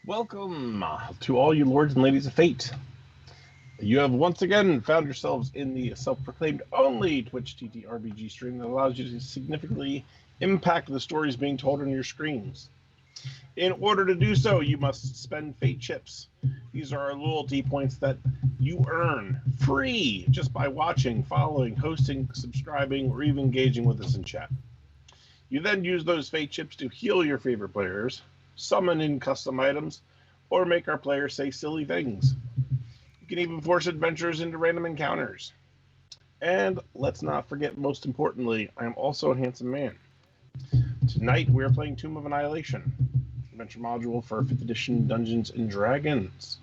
Welcome to all you lords and ladies of fate. You have once again found yourselves in the self-proclaimed only Twitch TTRPG stream that allows you to significantly impact the stories being told on your screens. In order to do so, you must spend fate chips. These are loyalty points that you earn free just by watching, following, hosting, subscribing, or even engaging with us in chat. You then use those fate chips to heal your favorite players, summon in custom items, or make our players say silly things. You can even force adventurers into random encounters. And let's not forget, most importantly, I am also a handsome man. Tonight we are playing Tomb of Annihilation, adventure module for 5th edition Dungeons & Dragons.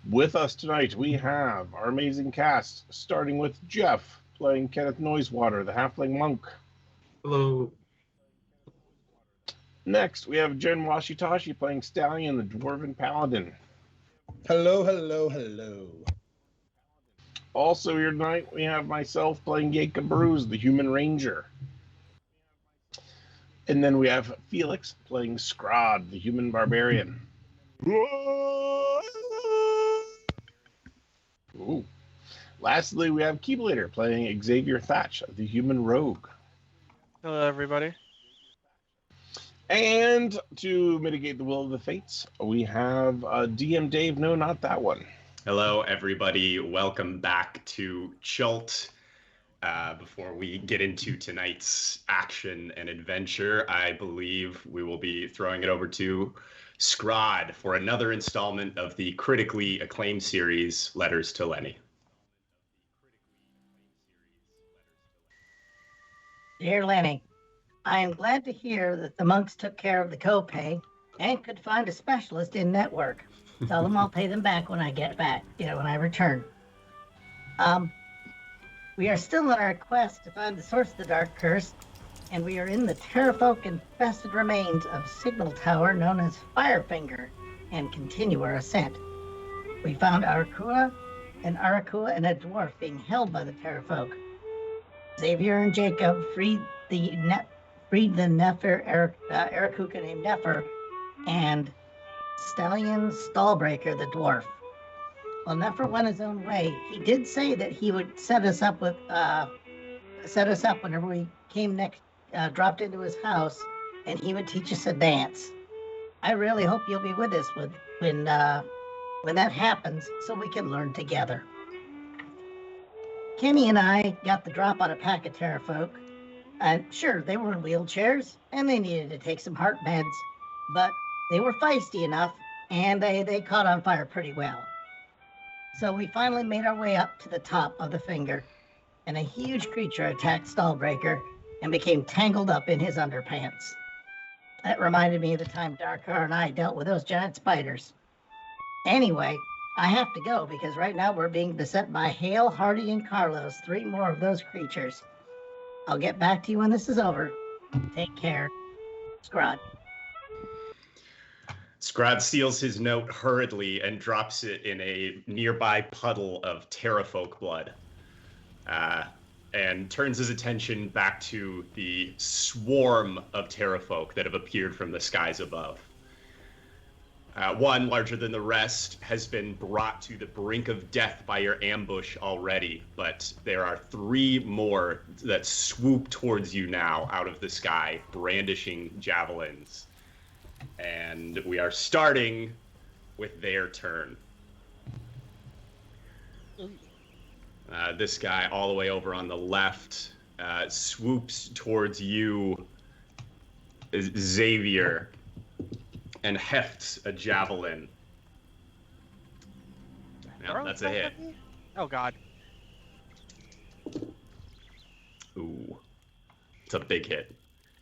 With us tonight we have our amazing cast, starting with Jeff, playing Kenneth Noisewater, the halfling monk. Hello. Next, we have Jen Washitashi playing Stallion, the Dwarven Paladin. Hello, hello, hello. Also here tonight, we have myself playing Ep11, the Human Ranger. And then we have Felix playing Scrod, the Human Barbarian. Ooh. Lastly, we have Keyblader playing Xavier Thatch, the Human Rogue. Hello, everybody. And to mitigate the will of the fates, we have DM Dave. No, not that one. Hello, everybody. Welcome back to Chult. Before we get into tonight's action and adventure, I believe we will be throwing it over to Scrod for another installment of the critically acclaimed series, Letters to Lenny. Dear Lenny, I am glad to hear that the monks took care of the copay and could find a specialist in network. Tell them I'll pay them back when I get back, when I return. We are still on our quest to find the source of the Dark Curse, and we are in the terrafolk-infested remains of Signal Tower known as Firefinger, and continue our ascent. We found Arakua and a dwarf being held by the terrafolk. Xavier and Jacob freed the Nefer, Arakuka named Nefer, and Stallion Stallbreaker, the dwarf. Well, Nefer went his own way. He did say that he would set us up whenever we dropped into his house, and he would teach us a dance. I really hope you'll be with us when that happens, so we can learn together. Kenny and I got the drop on a pack of terrafolk. Sure, they were in wheelchairs, and they needed to take some heart meds, but they were feisty enough, and they caught on fire pretty well. So we finally made our way up to the top of the finger, and a huge creature attacked Stallbreaker and became tangled up in his underpants. That reminded me of the time Darkar and I dealt with those giant spiders. Anyway, I have to go because right now we're being beset by Hale, Hardy, and Carlos, 3 more of those creatures. I'll get back to you when this is over. Take care. Scrod. Scrod seals his note hurriedly and drops it in a nearby puddle of terrafolk blood, and turns his attention back to the swarm of terrafolk that have appeared from the skies above. One, larger than the rest, has been brought to the brink of death by your ambush already, but there are 3 more that swoop towards you now out of the sky, brandishing javelins. And we are starting with their turn. This guy all the way over on the left swoops towards you, Xavier, and hefts a javelin. Now, that's a hit. Oh, God. Ooh. It's a big hit.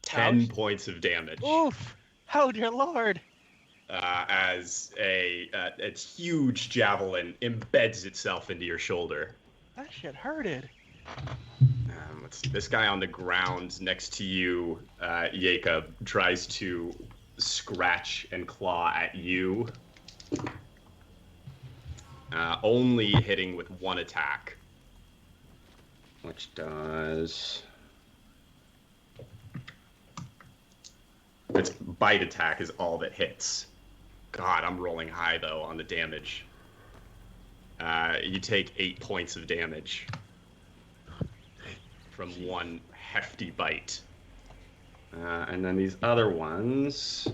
10 points of damage. Oof. Oh, dear Lord. As a huge javelin embeds itself into your shoulder. That shit hurted. This guy on the ground next to you, Jacob, tries to scratch and claw at you. Only hitting with 1 attack. Which does... Its bite attack is all that hits. God, I'm rolling high though on the damage. You take 8 points of damage from one hefty bite. And then these other ones.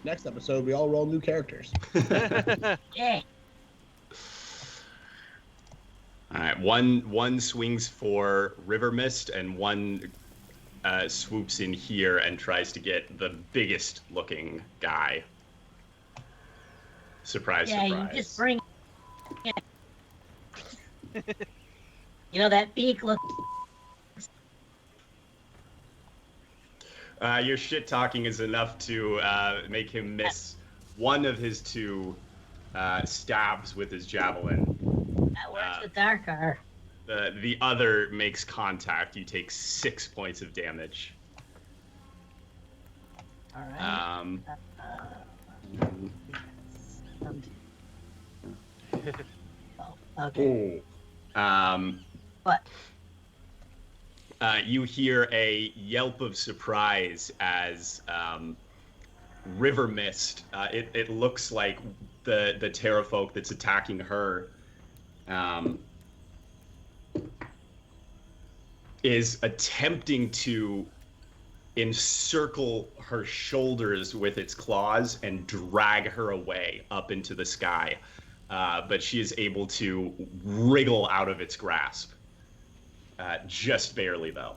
Next episode, we all roll new characters. Yeah. All right, one swings for River Mist, and one swoops in here and tries to get the biggest looking guy. Surprise, Yeah, surprise. you just bring. You know that beak look. Your shit talking is enough to make him miss one of his 2 stabs with his javelin. That works with Darkar. The other makes contact. You take 6 points of damage. All right. Oh, okay. What? You hear a yelp of surprise as River Mist. It looks like the Terrafolk that's attacking her is attempting to encircle her shoulders with its claws and drag her away up into the sky. But she is able to wriggle out of its grasp. Just barely, though.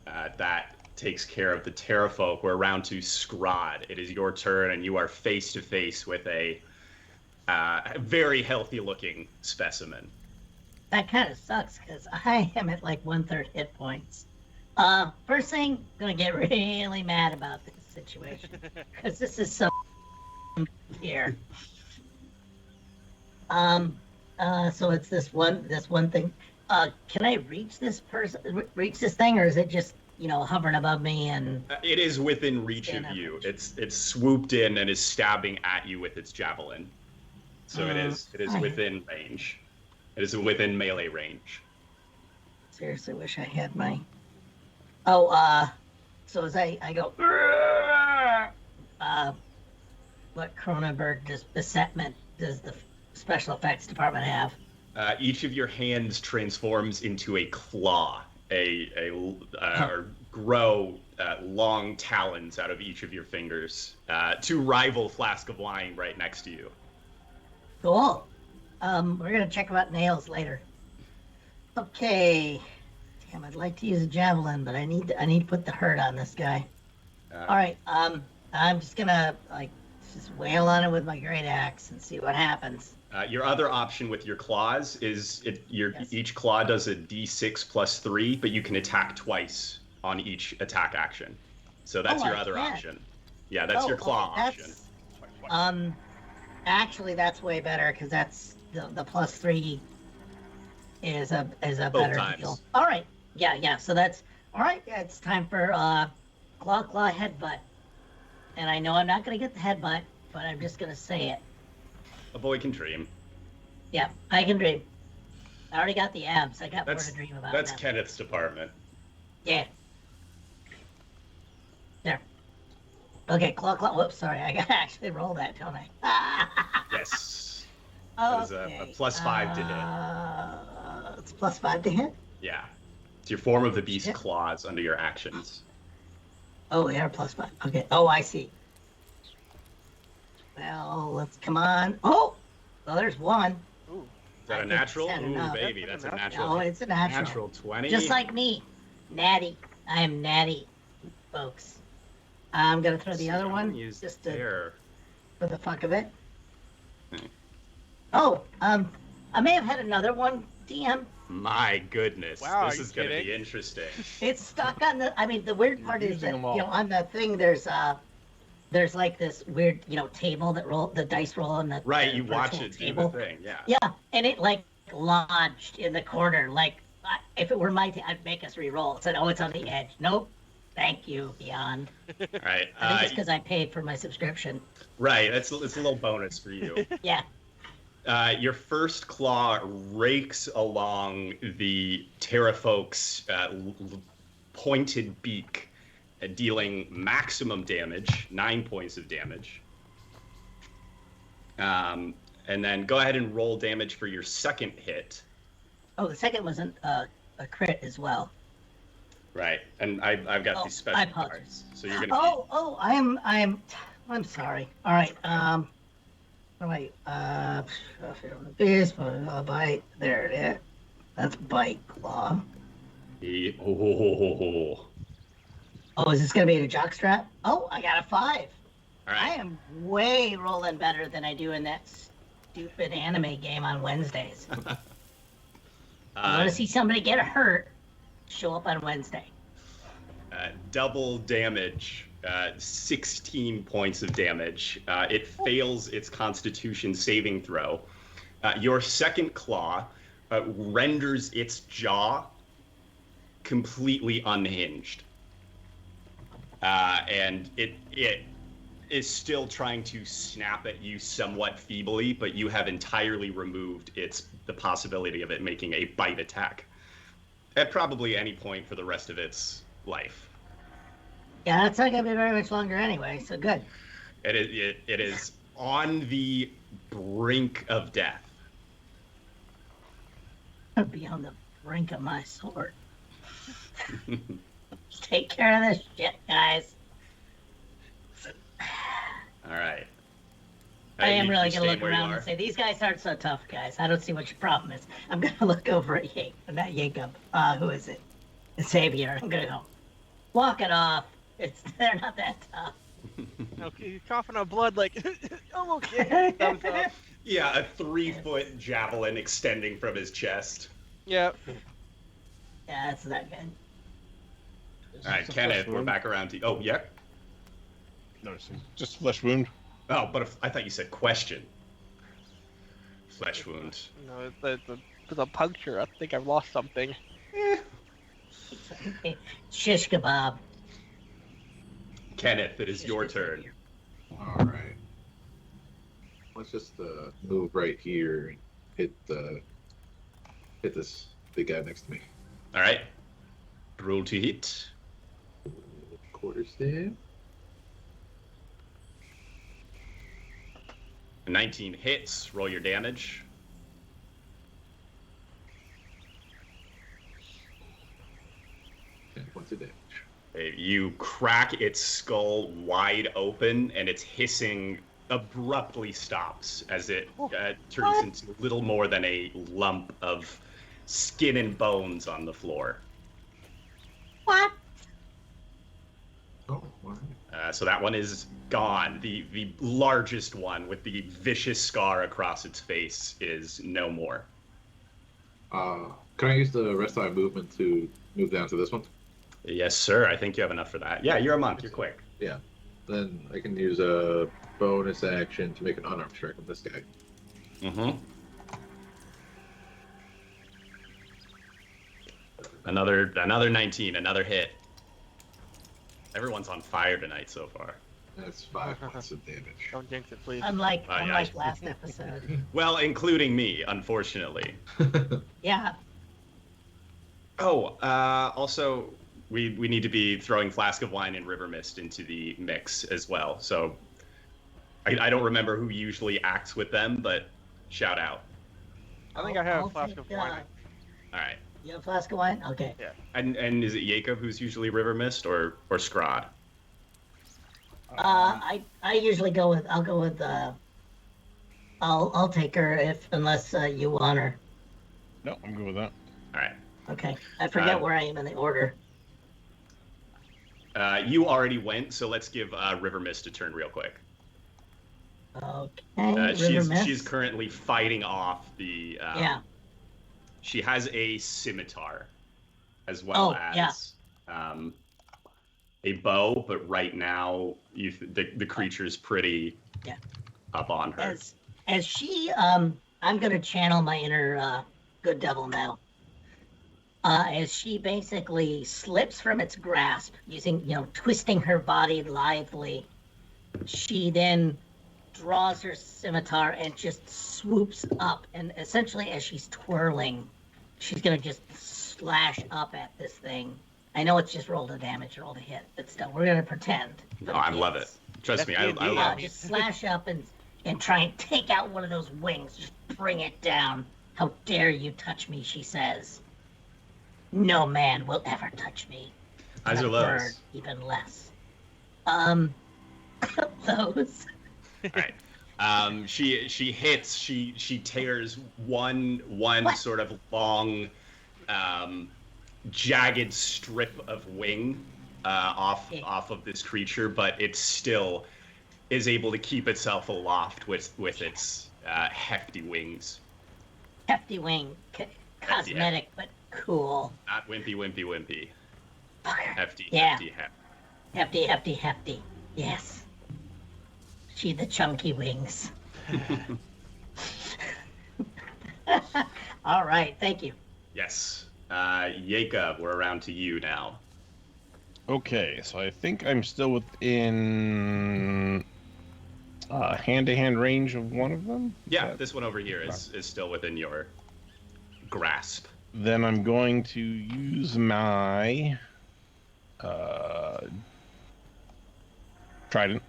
That takes care of the Terrafolk. We're around to Scrod. It is your turn, and you are face to face with a very healthy-looking specimen. That kind of sucks because I am at like 1/3 hit points. First thing, gonna get really mad about this situation because this is so here. So it's this one thing. Can I reach this thing, or is it just hovering above me and? It is within reach of you. It's swooped in and is stabbing at you with its javelin. So it is within range. It is within melee range. Seriously, wish I had my. Oh, so as I go, what Cronenberg besetment does the special effects department have? Each of your hands transforms into a claw, or grow long talons out of each of your fingers to rival Flask of Wine right next to you. Cool. We're gonna check about nails later. Okay. Damn, I'd like to use a javelin, but I need to put the hurt on this guy. All right. I'm just gonna just wail on it with my great axe and see what happens. Your other option with your claws is each claw does a d6 plus 3, but you can attack twice on each attack action. So that's your other option. Yeah, that's your claw option. Actually, that's way better because that's the plus 3 is a Both better times. deal. All right. Yeah. So that's all right. Yeah, it's time for claw headbutt. And I know I'm not gonna get the headbutt, but I'm just gonna say it. A boy can dream. Yeah, I can dream. I already got the abs. I got more to dream about. That's now. Kenneth's department. Yeah. There. Okay, claw. Whoops, sorry. I gotta actually roll that, don't I? Yes. Okay. That is a plus 5 to hit. It's plus 5 to hit? Yeah. It's your form of the beast claws under your actions. Oh, they are plus 5. Okay. Oh, I see. Well, let's come on. Oh! Well, there's one. Ooh. Is that a natural? Ooh, enough. baby, that's a natural. Oh, it's a natural. Natural 20. Just like me. Natty. I am natty, folks. I'm going to throw the other one just for the fuck of it. Oh, I may have had another one, DM. My goodness. Wow, this is going to be kidding? interesting. It's stuck on the. I mean, the weird part is that using them all. on the thing there's like this weird table that the dice roll on the Right, the you watch virtual it do table. the thing, yeah. Yeah, and it lodged in the corner. If it were my I'd make us re-roll. It said, "Oh, it's on the edge." Nope. Thank you, Beyond. All right. I think it's because I paid for my subscription. Right, it's a little bonus for you. Yeah. Your first claw rakes along the Terrafolk's pointed beak dealing maximum damage, 9 points of damage. And then go ahead and roll damage for your second hit. Oh, the second was a crit as well. Right, and I've got these special I apologize. cards, so you're gonna. I'm sorry. All right. Wait. Beast, bite. There it is. That's bite claw. Oh, is this gonna be a jockstrap? Oh, I got a 5. All right. I am way rolling better than I do in that stupid anime game on Wednesdays. You want to see somebody get hurt? Show up on Wednesday. Double damage, 16 points of damage. It fails its Constitution saving throw. Your second claw renders its jaw completely unhinged. And it is still trying to snap at you somewhat feebly, but you have entirely removed the possibility of it making a bite attack at probably any point for the rest of its life. Yeah, that's not gonna be very much longer anyway, so good. It is on the brink of death. I'll be on the brink of my sword. Take care of this shit, guys. All right. I am You really can gonna stay look where you around are. and say, these guys aren't so tough, guys. I don't see what your problem is. I'm gonna look over at not Jacob. Who is it? It's Xavier. I'm gonna go, walk it off. They're not that tough. Okay, you're coughing up blood like, I'm okay. Thumbs up. Yeah, a 3-foot javelin extending from his chest. Yep. Yeah, that's not good. All right, Kenneth, we're back around to. Oh, yeah. No, it's just a flesh wound. Oh, but I thought you said question. Flesh wound. No, the puncture. I think I've lost something. Shish kebab. Kenneth, it is your turn. All right. Let's just move right here and hit this big guy next to me. All right. Roll to hit. Quarter stab. 19 hits. Roll your damage. 10 points of damage. You crack its skull wide open, and its hissing abruptly stops as it turns into little more than a lump of skin and bones on the floor. What? Oh, wow. So that one is gone. The largest one with the vicious scar across its face is no more. Can I use the rest of my movement to move down to this one? Yes, sir. I think you have enough for that. Yeah, you're a monk. You're quick. Yeah. Then I can use a bonus action to make an unarmed strike on this guy. Mm-hmm. Another 19, another hit. Everyone's on fire tonight so far. That's 5 points of damage. Don't jinx it, please. Unlike yeah. last episode. Well, including me, unfortunately. Yeah. Oh, also, we need to be throwing Flask of Wine and River Mist into the mix as well. So I don't remember who usually acts with them, but shout out. I think I have I'll a flask take, of wine. All right. You have a flask of wine? Okay. Yeah. And is it Jacob who's usually River Mist or Scrod? I usually go with I'll take her unless you want her. No, I'm good with that. All right. Okay. I forget where I am in the order. You already went, so let's give River Mist a turn real quick. Okay. She's currently fighting off the. Yeah. She has a scimitar, as well as a bow. But right now, the creature's pretty up on her. As she, I'm gonna channel my inner good devil now. As she basically slips from its grasp, twisting her body lithely, she then draws her scimitar and just swoops up. And essentially, as she's twirling, she's gonna just slash up at this thing. I know it's just roll the damage, roll the hit, but still, we're gonna pretend. No, I love it. Trust me, I That's D&D. love it. Just slash up and try and take out one of those wings. Just bring it down. How dare you touch me, she says. No man will ever touch me. Highs And or a lows? bird, even less. Lows. All right. She hits. She tears one What? sort of long, jagged strip of wing off of this creature, but it still is able to keep itself aloft with its hefty wings. Hefty wing. Cosmetic, but cool. Not wimpy. Fucker. Hefty, Yeah. hefty. Hefty. Yes. She the chunky wings. All right, thank you. Yes. Jacob, we're around to you now. Okay, so I think I'm still within hand-to-hand range of one of them. Yeah, this one over here is still within your grasp. Then I'm going to use my trident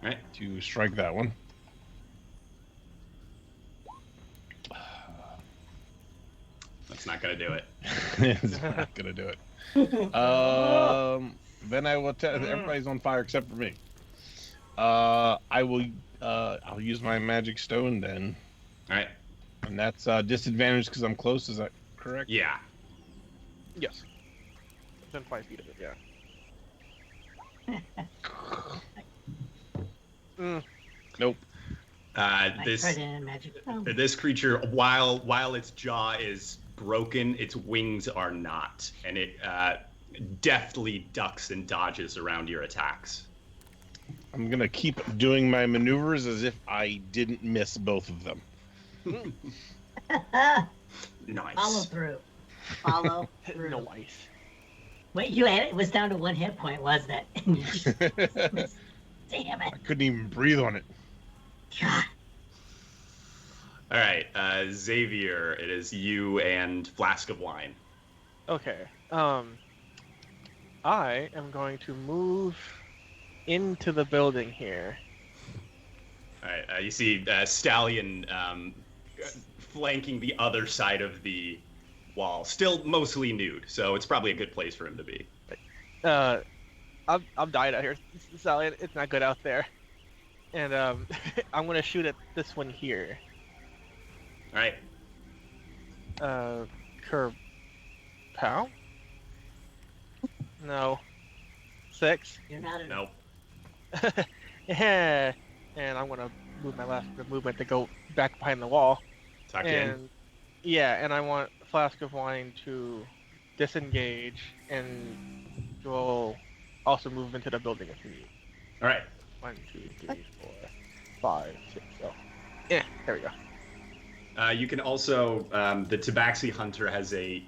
Right? to strike that one. That's not gonna do it. It's not gonna do it. Then I will tell everybody's on fire except for me. I will. I'll use my magic stone then, All right. and that's disadvantage because I'm close. Is that correct? Yeah. Yes. Within 5 feet of it, yeah. Nope. My This trident and magic. Oh. this creature, while its jaw is broken, its wings are not, and it deftly ducks and dodges around your attacks. I'm gonna keep doing my maneuvers as if I didn't miss both of them. Nice. Follow through. Follow through. No ice. Wait, it was down to 1 hit point, wasn't it? And you just missed. Damn it. I couldn't even breathe on it. God. All right, Xavier, it is you and Flask of Wine. Okay. I am going to move into the building here. All right, you see Stallion flanking the other side of the wall, still mostly nude, so it's probably a good place for him to be. I'm dying out here, Sally. It's not good out there. And I'm gonna shoot at this one here. All right. Pow? No. 6. You're not an Nope. Yeah. And I'm gonna move my last movement to go back behind the wall. Tuck And in. yeah, and I want Flask of Wine to disengage and go also move into the building if you need. All right. 1, 2, 3, 4, 5, 6. Oh. Yeah, there we go. You can also the Tabaxi Hunter has a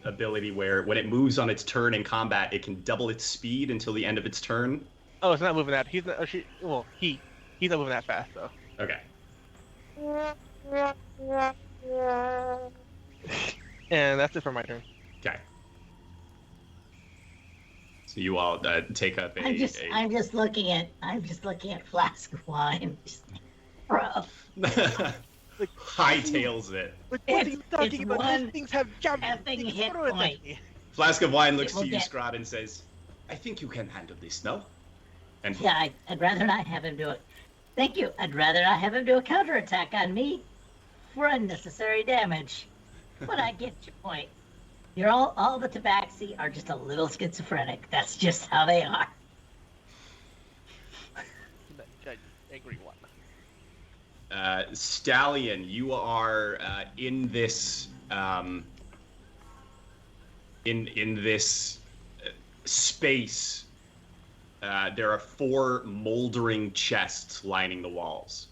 ability where when it moves on its turn in combat, it can double its speed until the end of its turn. Oh, it's not moving that. He's not. He's not moving that fast though. Okay. And that's it for my turn. Okay. So you all take up a. I'm just looking at Flask of Wine. Just, bro. Hightails it. What are It's- you talking it's about? one These things have jump. effing they hit throw it at point. me. Flask of Wine looks It will to you, get- Scrod, and says, "I think you can handle this, no?" And Yeah, I'd rather not have him do it. Thank you. I'd rather not have him do a counterattack on me for unnecessary damage. But I get your point. You're all the Tabaxi are just a little schizophrenic. That's just how they are. That angry one. Stallion, you are in this in this space. There are 4 moldering chests lining the walls.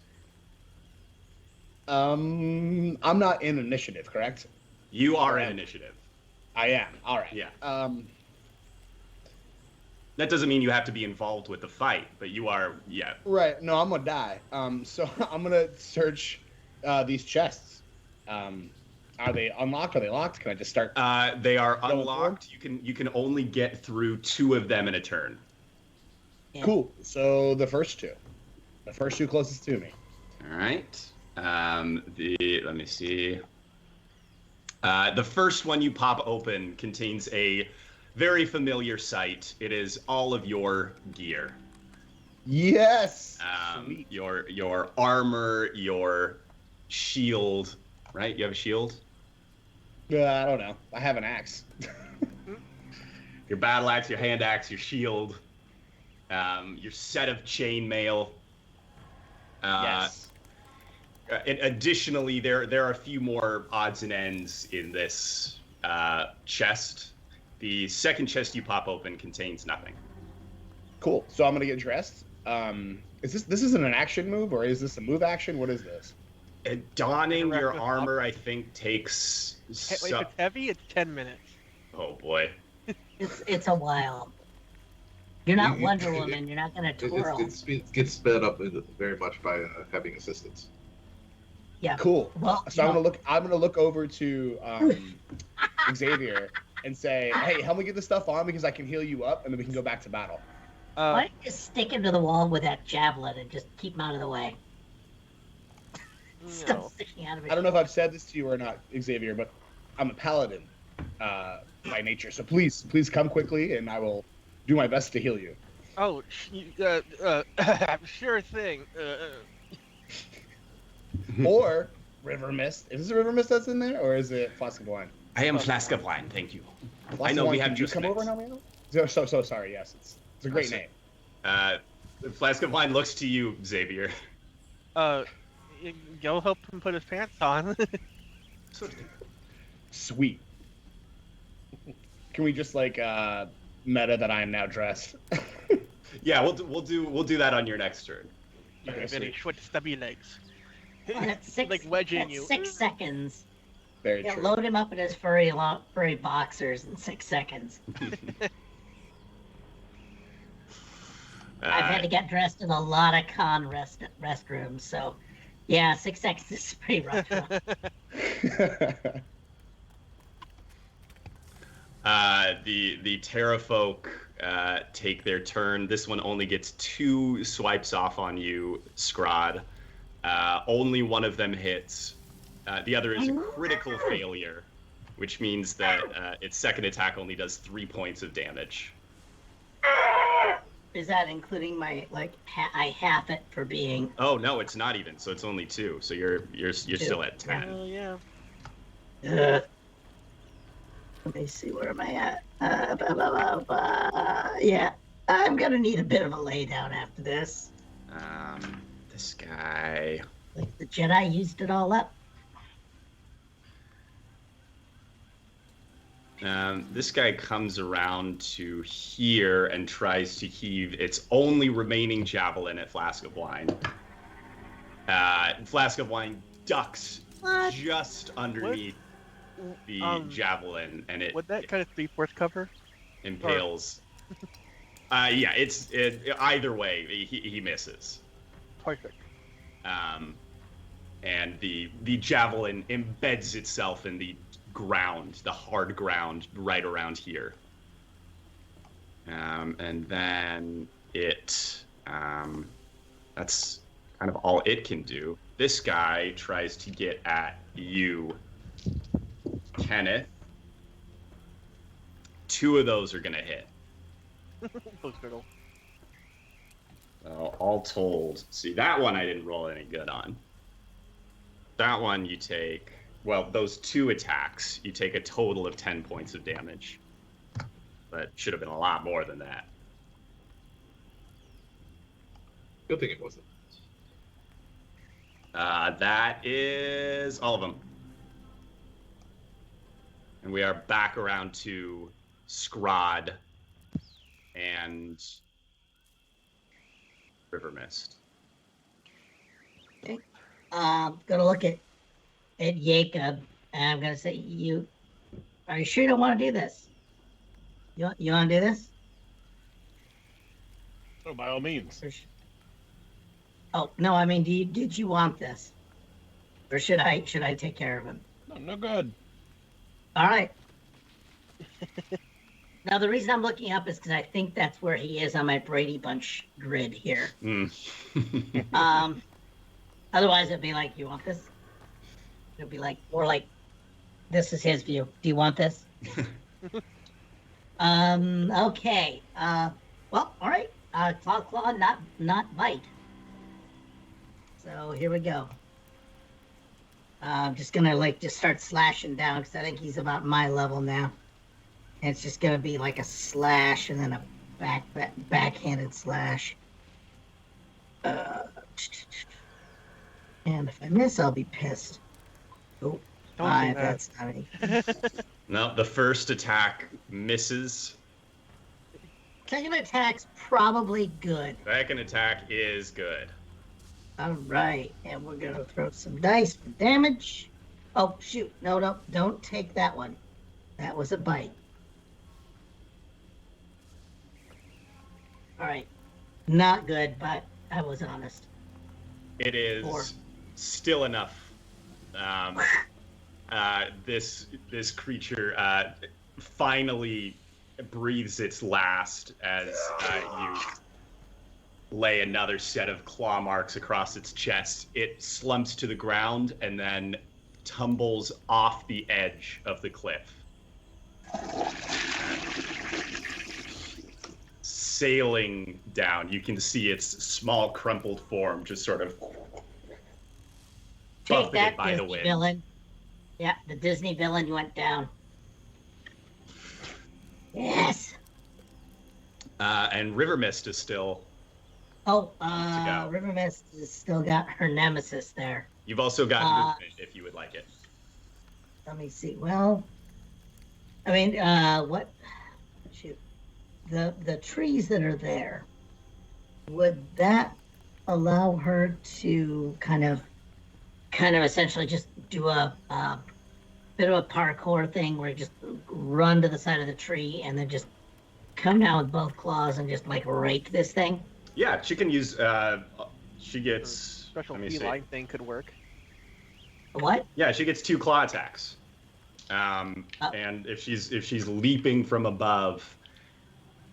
I'm not in initiative, correct? You are in initiative. I am. All right. Yeah. That doesn't mean you have to be involved with the fight, but you are. Yeah. Right. No, I'm gonna die. So I'm gonna search these chests. Are they unlocked? Are they locked? Can I just start? They are Going unlocked. You can only get through 2 of them in a turn. Yeah. Cool. So the first two closest to me. All right. Let me see. The first one you pop open contains a very familiar sight. It is all of your gear. Yes. Sweet. Your armor, your shield. Right? You have a shield. I don't know. I have an axe. Your battle axe, your hand axe, your shield. Your set of chainmail. Yes. Additionally, there are a few more odds and ends in this chest. The second chest you pop open contains nothing. Cool. So I'm gonna get dressed. This isn't an action move, or is this a move action? What is this? Donning your armor, I think, takes. Wait, if it's heavy, it's 10 minutes. Oh boy. It's a while. You're not Wonder Woman. You're not gonna twirl. It gets sped up very much by having assistance. Yeah. Cool. Well, So I'm gonna look over to Xavier and say, "Hey, help me get this stuff on because I can heal you up, and then we can go back to battle." why don't you just stick him to the wall with that javelin and just keep him out of the way? Still No. sticking out of it. I don't know if I've said this to you or not, Xavier, but I'm a paladin by nature. So please come quickly, and I will do my best to heal you. Oh, sure thing. Or River Mist. Is this a River Mist that's in there, or is it Flask of Wine? I am Flask of Wine, thank you. Flask I know of Wine, we have can you just come met. over and help me out? So sorry. Yes, it's a great name. Flask of Wine looks to you, Xavier. Go help him put his pants on. Sweet. Can we just meta that I am now dressed? Yeah, we'll do that on your next turn. You have very short, stubby legs. That's six, Like wedging that's you. 6 seconds. Very Yeah, true. load him up in his furry boxers in 6 seconds. I've had to get dressed in a lot of restrooms, so yeah, 6 seconds is pretty rough. The Terrafolk take their turn. This one only gets 2 swipes off on you, Scrod. Only one of them hits. The other is a critical failure, which means that its second attack only does 3 points of damage. Is that including my I half it for being? Oh no, it's not even. So it's only 2. So you're still at 10. Oh yeah. Let me see, where am I at? Yeah, I'm gonna need a bit of a lay down after this. This guy. Like the Jedi used it all up. This guy comes around to here and tries to heave its only remaining javelin at Flask of Wine. Flask of Wine ducks What? just underneath the javelin, and it Would that kind of 3/4 cover? impales. Yeah, it's either way he misses. Perfect. And the javelin embeds itself in the ground, the hard ground right around here. And then it, that's kind of all it can do. This guy tries to get at you, Kenneth. 2 of those are gonna hit. Post-riddle. So all told, see, that one I didn't roll any good on. That one you take, well, those 2 attacks, you take a total of 10 points of damage. But should have been a lot more than that. Good thing it wasn't. That is all of them. And we are back around to Scrod and River Mist. Okay. Gonna look at Jacob, and I'm gonna say, are you sure you don't want to do this? You want to do this? So by all means. Oh no, I mean, did you want this, or should I take care of him? No, no good. All right. Now, the reason I'm looking up is because I think that's where he is on my Brady Bunch grid here. Otherwise, it'd be like, you want this? It'd be like, more like, this is his view. Do you want this? Okay. Well, all right. Claw, not bite. So here we go. I'm just gonna just start slashing down because I think he's about my level now. And it's just gonna be like a slash and then a backhanded slash. And if I miss, I'll be pissed. Oh, Don't do that. that's not any. No, the first attack misses. Second attack's probably good. Second attack is good. All right, and we're gonna throw some dice for damage. Oh shoot! No, don't take that one. That was a bite. All right, not good, but I was honest. It is 4. still enough. This creature finally breathes its last as you lay another set of claw marks across its chest. It slumps to the ground and then tumbles off the edge of the cliff. Sailing down, you can see its small crumpled form just sort of Take that, by the Disney wind. villain. Yeah, the Disney villain went down. Yes. And River Mist is still. Oh, go. River Mist has still got her nemesis there. You've also got movement if you would like it. Let me see. Well, I mean, what? Shoot, the trees that are there. Would that allow her to kind of essentially just do a bit of a parkour thing where you just run to the side of the tree and then just come down with both claws and just like rake this thing? Yeah, she can use. She gets. Special let me see. feline thing could work. What? Yeah, she gets 2 claw attacks. And if she's leaping from above,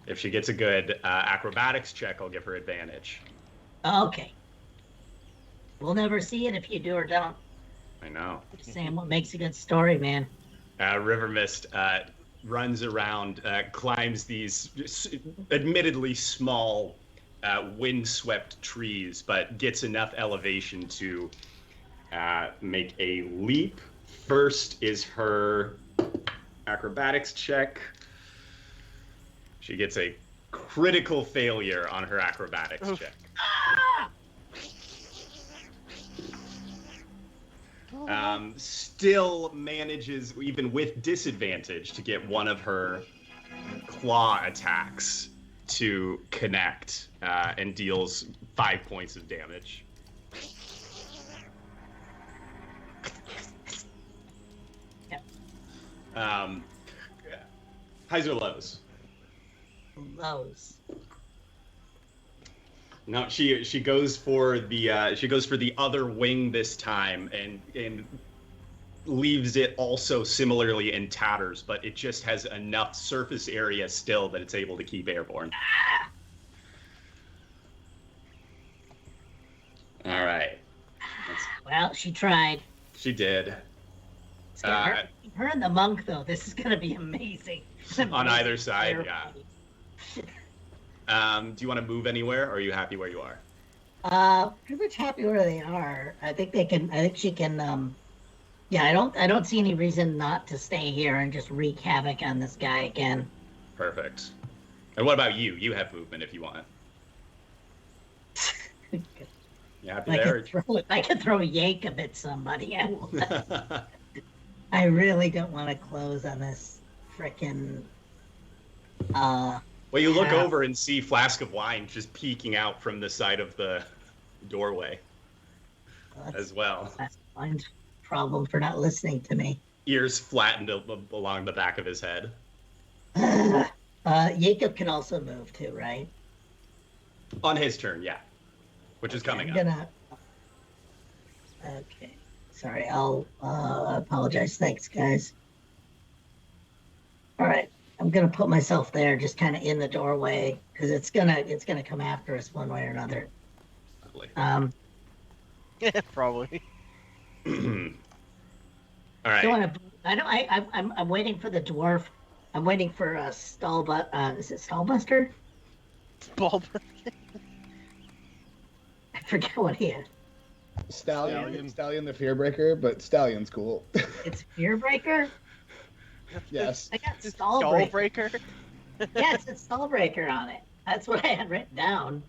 if she gets a good acrobatics check, I'll give her advantage. Okay. We'll never see it if you do or don't. I know. Just saying what makes a good story, man. River Mist runs around, climbs these admittedly small, windswept trees, but gets enough elevation to make a leap. First is her acrobatics check. She gets a critical failure on her acrobatics check. Still manages, even with disadvantage, to get one of her claw attacks to connect and deals 5 points of damage. Highs or lows? Lows. No, she goes for the other wing this time and leaves it also similarly in tatters, but it just has enough surface area still that it's able to keep airborne. All right. Well, she tried. She did. Her and the monk, though, this is gonna be amazing. On either side, yeah. Do you want to move anywhere, or are you happy where you are? Pretty much happy where they are. I think they can. I think she can. Yeah, I don't see any reason not to stay here and just wreak havoc on this guy again. Perfect. And what about you? You have movement if you want. You happy there? I could throw Jacob at somebody. I really don't want to close on this frickin'. Well, you look over and see Flask of Wine just peeking out from the side of the doorway as well. That's Wine's problem for not listening to me. Ears flattened along the back of his head. Jacob can also move too, right? On his turn, yeah. Which is coming up. Okay. Sorry, I'll apologize. Thanks, guys. All right, I'm gonna put myself there, just kind of in the doorway, because it's gonna come after us one way or another. Lovely. Yeah, probably. All right. I'm waiting for the dwarf. I'm waiting for is it Stallbuster? Bulb. I forget what he is. Stallion the Fearbreaker, but Stallion's cool. It's Fearbreaker? Yes. I got Stallbreaker. Stallbreaker? Yeah, it said Stallbreaker on it. That's what I had written down.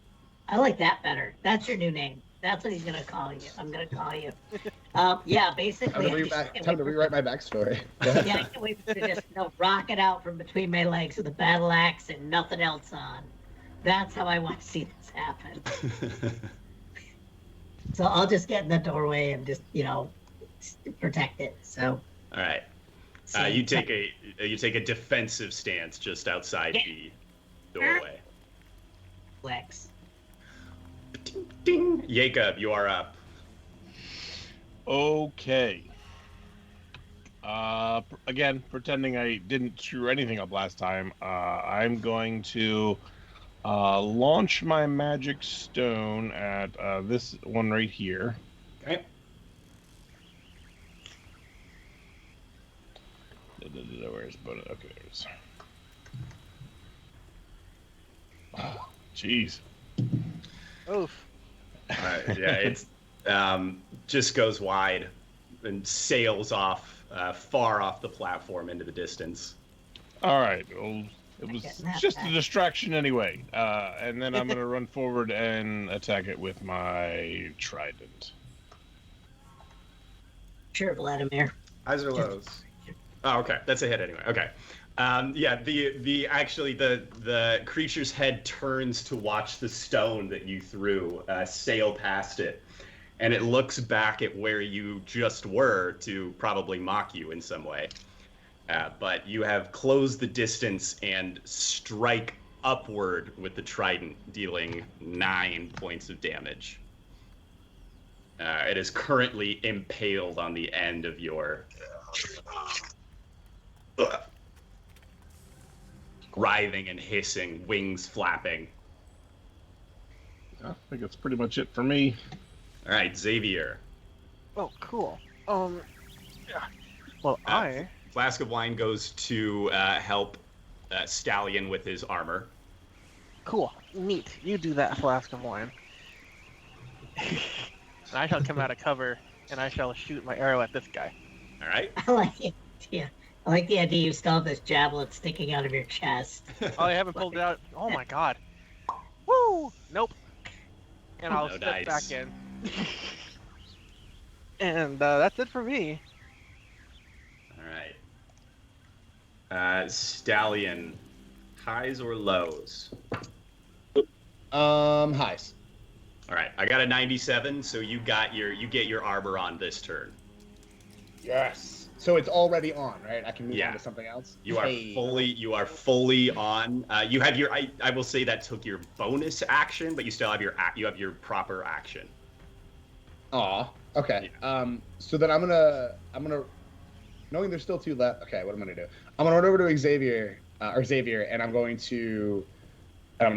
I like that better. That's your new name. That's what he's gonna call you. I'm gonna call you. Yeah, basically. Time to rewrite my backstory. Yeah, I can't wait to just rock it out from between my legs with a battle axe and nothing else on. That's how I want to see this happen. So I'll just get in the doorway and just protect it. So. All right. You take a defensive stance just outside the doorway. Lex. Ding. Jacob, you are up. Okay. Again, pretending I didn't screw anything up last time, I'm going to launch my magic stone at this one right here. Okay. Where's bonus? Okay, there's. Oh, jeez. Oof. Yeah, it's just goes wide and sails off far off the platform into the distance. All right. Well, it was just a distraction anyway. And then I'm going to run forward and attack it with my trident. Sure, Vladimir. Highs or lows? Oh, okay. That's a hit anyway. Okay. Yeah, the creature's head turns to watch the stone that you threw sail past it, and it looks back at where you just were to probably mock you in some way. But you have closed the distance and strike upward with the trident, dealing 9 points of damage. It is currently impaled on the end of your writhing and hissing, wings flapping. I think that's pretty much it for me. All right, Xavier. Oh, cool. Yeah. Well, Flask of Wine goes to help Stallion with his armor. Cool. Neat. You do that, Flask of Wine. And I shall come out of cover, and I shall shoot my arrow at this guy. All right. I like the idea. I like the idea you still have this javelin sticking out of your chest. Oh, I haven't pulled it out. Oh my god. Woo! Nope. And I'll No step dice. back in. And that's it for me. All right. Stallion, highs or lows? Highs. All right. I got a 97, so you get your armor on this turn. Yes. So it's already on, right? I can move Yeah. on to something else. You are fully on. You have your. I will say that took your bonus action, but you still have your proper action. Aw. Okay. So then I'm gonna knowing there's still 2 left. Okay, what I'm gonna do? I'm gonna run over to Xavier, and I'm going to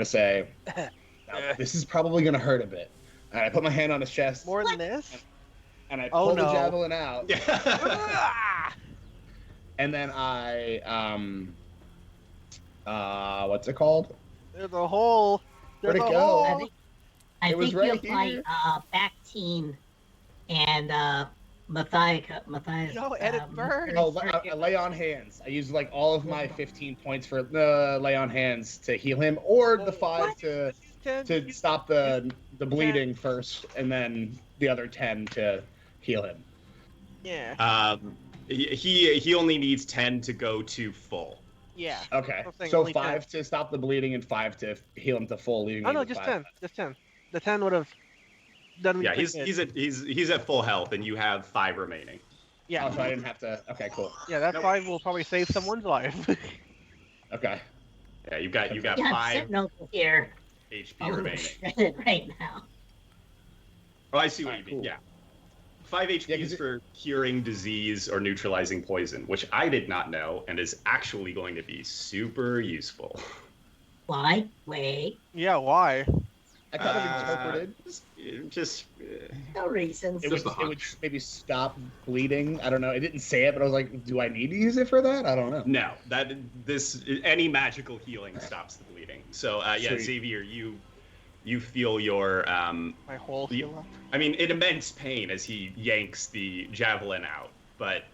say, now, this is probably gonna hurt a bit. And I put my hand on his chest. More than this? And I pull the javelin out. Ah! And then I what's it called? There's a hole. Where'd There's it a go? hole. I It was think right you apply here. Bactine and Matthias. No, edit bird. Oh, I lay on hands. I use like all of my 15 points for lay on hands to heal him, or the 5 to stop the bleeding first, and then the other 10 to heal him. Yeah. He only needs 10 to go to full. Yeah. Okay, I'm saying so only 5 to stop the bleeding and 5 to heal him to full, leaving Oh me no, with just 5. 10. Just 10. The 10 would have done me. Yeah, pretty good. he's at full health, and you have 5 remaining. Yeah. Oh, so I didn't have to. Okay, cool. Yeah, that Nope. 5 will probably save someone's life. Okay. Yeah, you got Yeah, I'm 5 sitting over here. HP I'm remaining. shredded right now. Oh, I see what you mean. Cool. Yeah. 5 HP Yeah, 'cause is for curing disease or neutralizing poison, which I did not know and is actually going to be super useful. Why? Wait. Yeah, why? I kind of interpreted Just No reasons. it Just would a it would hunch. maybe stop bleeding. I don't know. It didn't say it, but I was like, do I need to use it for that? I don't know. no, any magical healing stops the bleeding. So yeah, Sweet. Xavier, you feel your My whole Yeah. heal up. I mean, in immense pain as he yanks the javelin out, but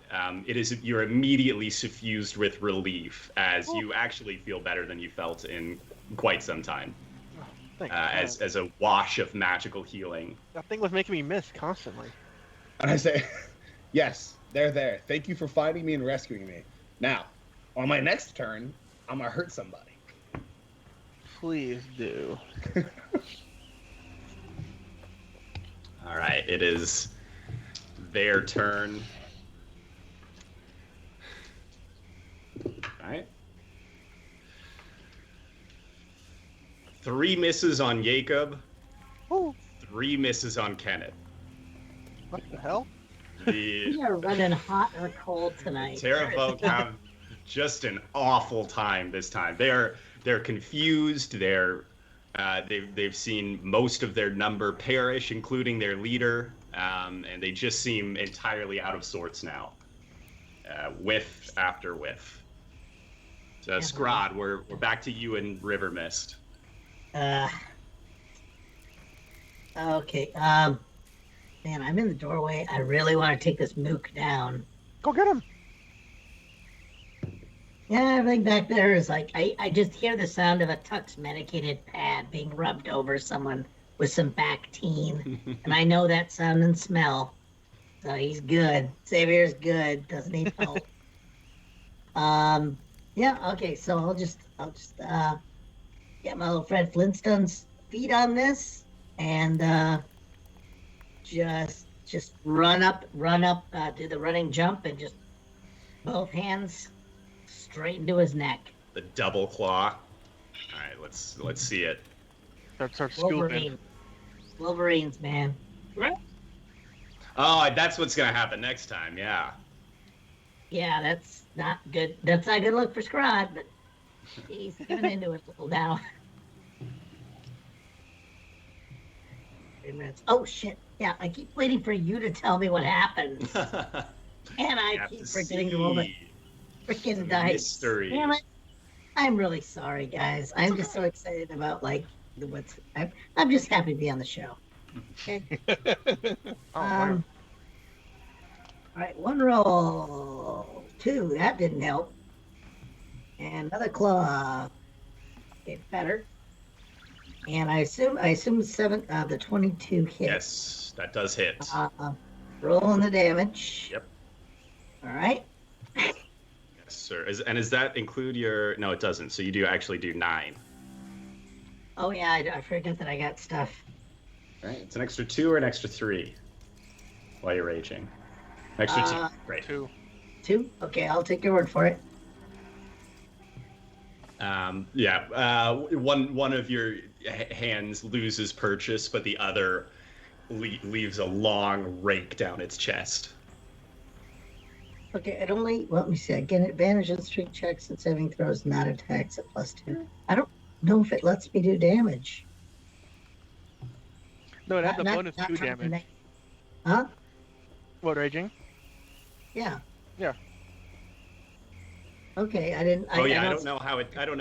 you're immediately suffused with relief as you actually feel better than you felt in quite some time, Thanks. as a wash of magical healing. That thing was making me miss constantly. And I say, yes, they're there. Thank you for finding me and rescuing me. Now, on my next turn, I'm gonna hurt somebody. Please do. All right, it is their turn. All right. 3 misses on Jacob, Ooh, 3 misses on Kenneth. what the hell? The We are running hot or cold tonight. Terrafolk have just an awful time this time. They're confused. They've seen most of their number perish, including their leader, and they just seem entirely out of sorts now. Whiff after whiff. So Scrod, we're back to you in River Mist. Okay. Man, I'm in the doorway. I really want to take this mook down. Go get him. Yeah, everything back there is like I just hear the sound of a Tux medicated pad being rubbed over someone with some Bactine, and I know that sound and smell. So he's good. Xavier's good. Doesn't need help. Yeah. Okay. So I'll just get my little Fred Flintstone's feet on this, and just run up, do the running jump, and just both hands straight into his neck. The double claw. All right, let's see it. Start scooping. Wolverine. Wolverines, man. Oh, that's what's gonna happen next time. Yeah. Yeah, that's not good. That's not a good look for Scrod, but he's giving into it a little now. 3 minutes. Oh shit! Yeah, I keep waiting for you to tell me what happens, and I Have keep to forgetting to roll the see. freaking dice. Mystery. Damn it! I'm really sorry, guys. I'm just so excited about what's. I'm just happy to be on the show. Okay. Oh, wow. All right, 1 roll, 2. That didn't help. And another claw. Okay, better. And I assume 7. The 22 hits. Yes, that does hit. Rolling the damage. Yep. All right. Yes, sir. Does that include your? No, it doesn't. So you do actually do 9. Oh yeah, I forget that I got stuff. All right. It's an extra 2 or an extra 3 while you're raging. Extra 2. Great. 2. 2. Okay, I'll take your word for it. One of your hands loses purchase, but the other leaves a long rake down its chest. Okay, it only. Well, let me see. I get an advantage on strength checks and saving throws, not attacks at +2. I don't know if it lets me do damage. No, it has a Not- bonus not 2 trying to damage. make- Huh? What, raging? Yeah. Yeah. Okay, I didn't. I don't know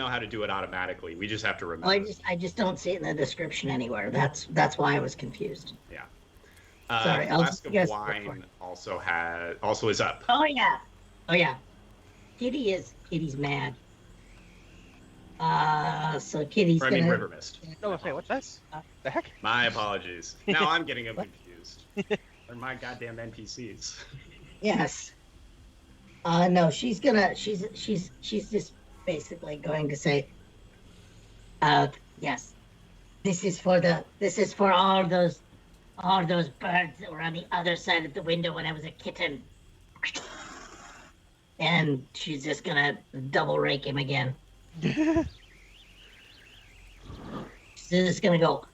how to do it automatically. We just have to remember. I just don't see it in the description anywhere. That's why I was confused. Yeah. Sorry, I'll Flask of just- wine also is up. Oh yeah. Kitty's mad. So Kitty's Or, I gonna. mean, River Mist. No, say what's that? The heck? My apologies. Now I'm getting them confused. They're my goddamn NPCs. Yes. No, she's just basically going to say, yes, this is for all those birds that were on the other side of the window when I was a kitten. And she's just gonna double rake him again. She's just gonna go.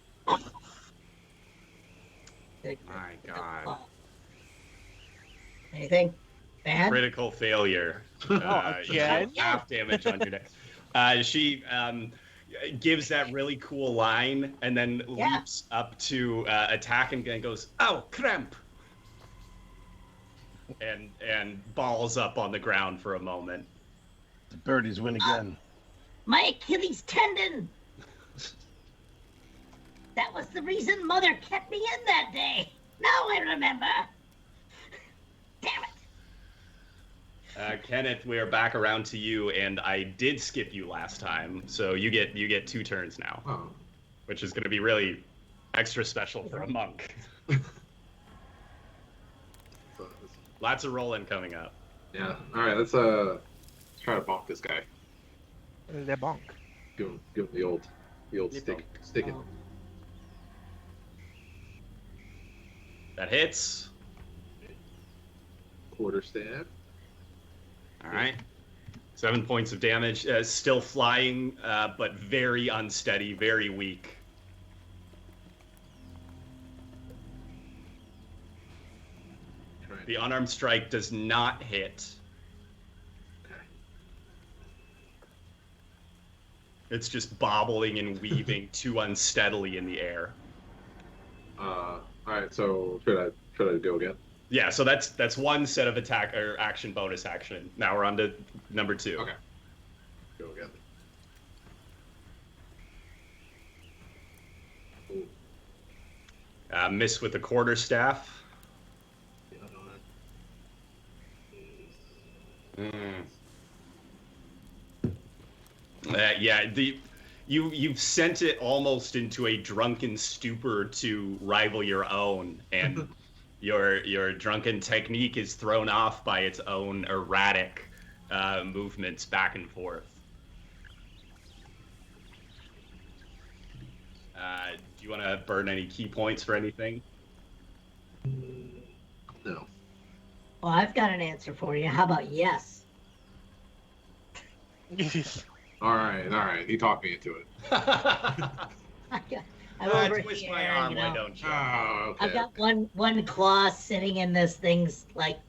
My God. Anything bad? Critical failure. Again? Half damage on your neck. She gives that really cool line and then leaps up to attack and goes, "Ow, cramp!" and balls up on the ground for a moment. The birdies win again. My Achilles tendon! That was the reason Mother kept me in that day. Now I remember. Damn it. Kenneth, we are back around to you, and I did skip you last time, so you get 2 turns now, which is going to be really extra special for a monk. Lots of rolling coming up. Yeah. All right. Let's try to bonk this guy. The bonk. Give him the old stick. Stick it. That hits. Quarter stab. All right. 7 points of damage. Still flying, but very unsteady, very weak. The unarmed strike does not hit. It's just bobbling and weaving too unsteadily in the air. All right. So should I go again? Yeah. So that's one set of attack or action bonus action. Now we're on to number 2. Okay. Go again. Ooh. Miss with the quarterstaff. You've sent it almost into a drunken stupor to rival your own, and your drunken technique is thrown off by its own erratic movements back and forth. Do you want to burn any key points for anything? No. Well, I've got an answer for you. How about yes? All right. He talked me into it. I'm over twist here, my arm, why don't you? Oh, okay. I've got one claw sitting in this thing's like,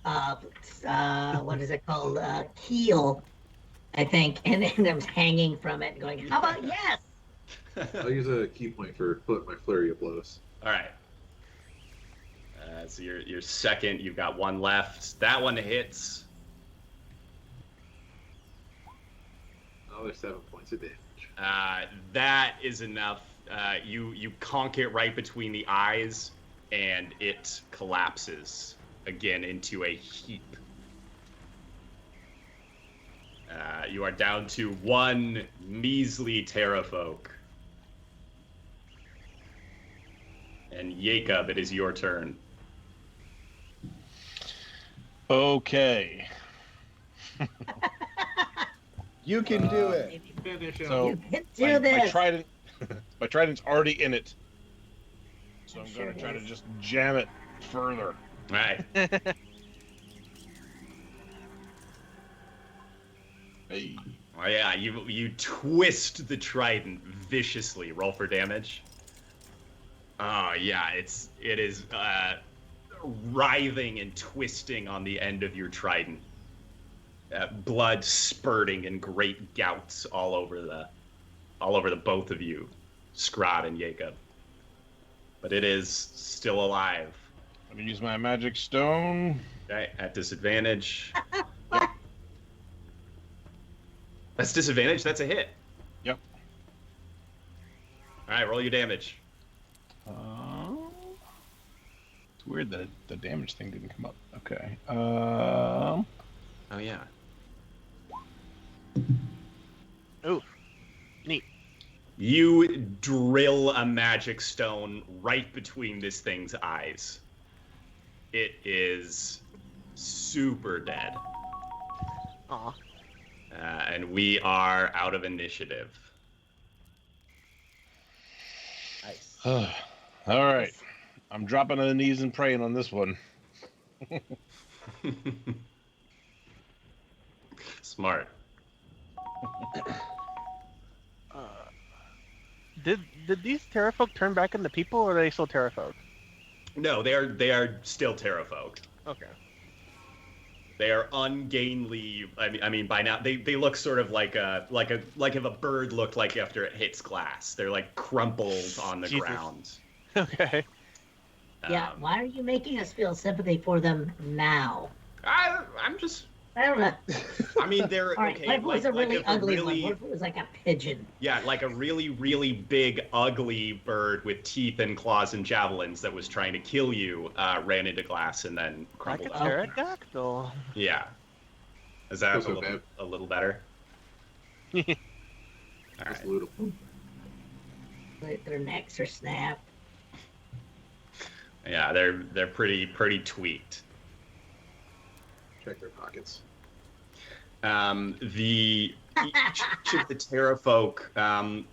what is it called? Keel, I think, and I'm hanging from it, going, "How about yes?" I'll use a key point for my flurry of blows. All right. So your second, you've got one left. That one hits. Another 7 points of damage. That is enough. You conk it right between the eyes, and it collapses again into a heap. You are down to 1 measly terrafolk. And Jacob, it is your turn. Okay. You can do it. Finish him. So You can do this. my trident's already in it. So I'm Sure going to try to is. just jam it further. All right. Hey. Oh yeah, you twist the trident viciously. Roll for damage. Oh yeah, it is writhing and twisting on the end of your trident. Blood spurting in great gouts all over the both of you, Scrod and Jacob. But it is still alive. I'm going to use my magic stone. Okay, at disadvantage. That's disadvantage? That's a hit. Yep. Alright, roll your damage. It's weird that the damage thing didn't come up. Okay. Oh yeah. Ooh, neat. You drill a magic stone right between this thing's eyes. It is super dead. Aw. And we are out of initiative. Nice. All right. I'm dropping on the knees and praying on this one. Smart. Did these terrafolk turn back into people, or are they still terrafolk? No, they are still terrafolk. Okay. They are ungainly. I mean, by now they look sort of like if a bird looked like after it hits glass. They're like crumpled on the Jesus. ground. Okay. Yeah, why are you making us feel sympathy for them now? I'm just. I don't know. I mean, they're All right, okay. what if it was a really if ugly one? What if it was like a pigeon? Yeah, like a really, really big, ugly bird with teeth and claws and javelins that was trying to kill you ran into glass and then Like crumbled a up. pterodactyl. Yeah. Is that Also a little better? All Just right. a little. Their necks are snapped. Yeah, they're pretty tweaked. Check their pockets. Each of the Terrafolk,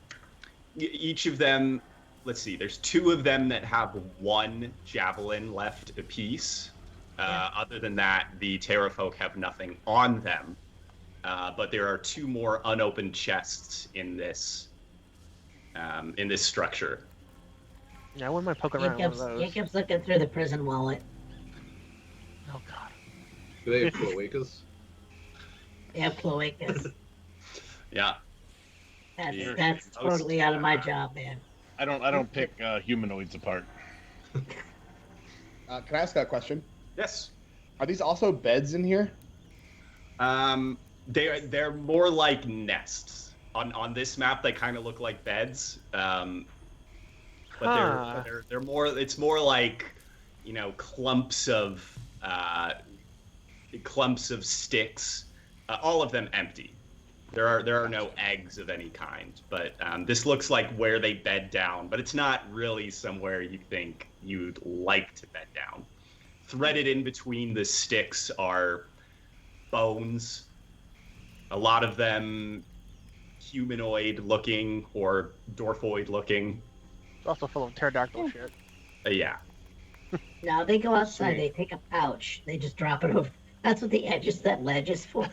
each of them, let's see, there's 2 of them that have 1 javelin left apiece. Other than that, the Terrafolk have nothing on them. But there are 2 more unopened chests in this structure. Yeah, I wouldn't mind poking around one of those. Jacob's looking through the prison wallet. Oh god. Do they have cloacas? They have cloacas. Yeah. That's totally out of my job, man. I don't pick humanoids apart. Can I ask that question? Yes. Are these also beds in here? They're more like nests. On this map, they kind of look like beds. But they're more. It's more like, clumps of sticks. All of them empty. There are no eggs of any kind. But this looks like where they bed down. But it's not really somewhere you think you'd like to bed down. Threaded in between the sticks are bones. A lot of them humanoid looking or dwarfoid looking. It's also full of pterodactyl shit. Yeah. No, they go outside. They take a pouch. They just drop it over. That's what the edges of that ledge is for.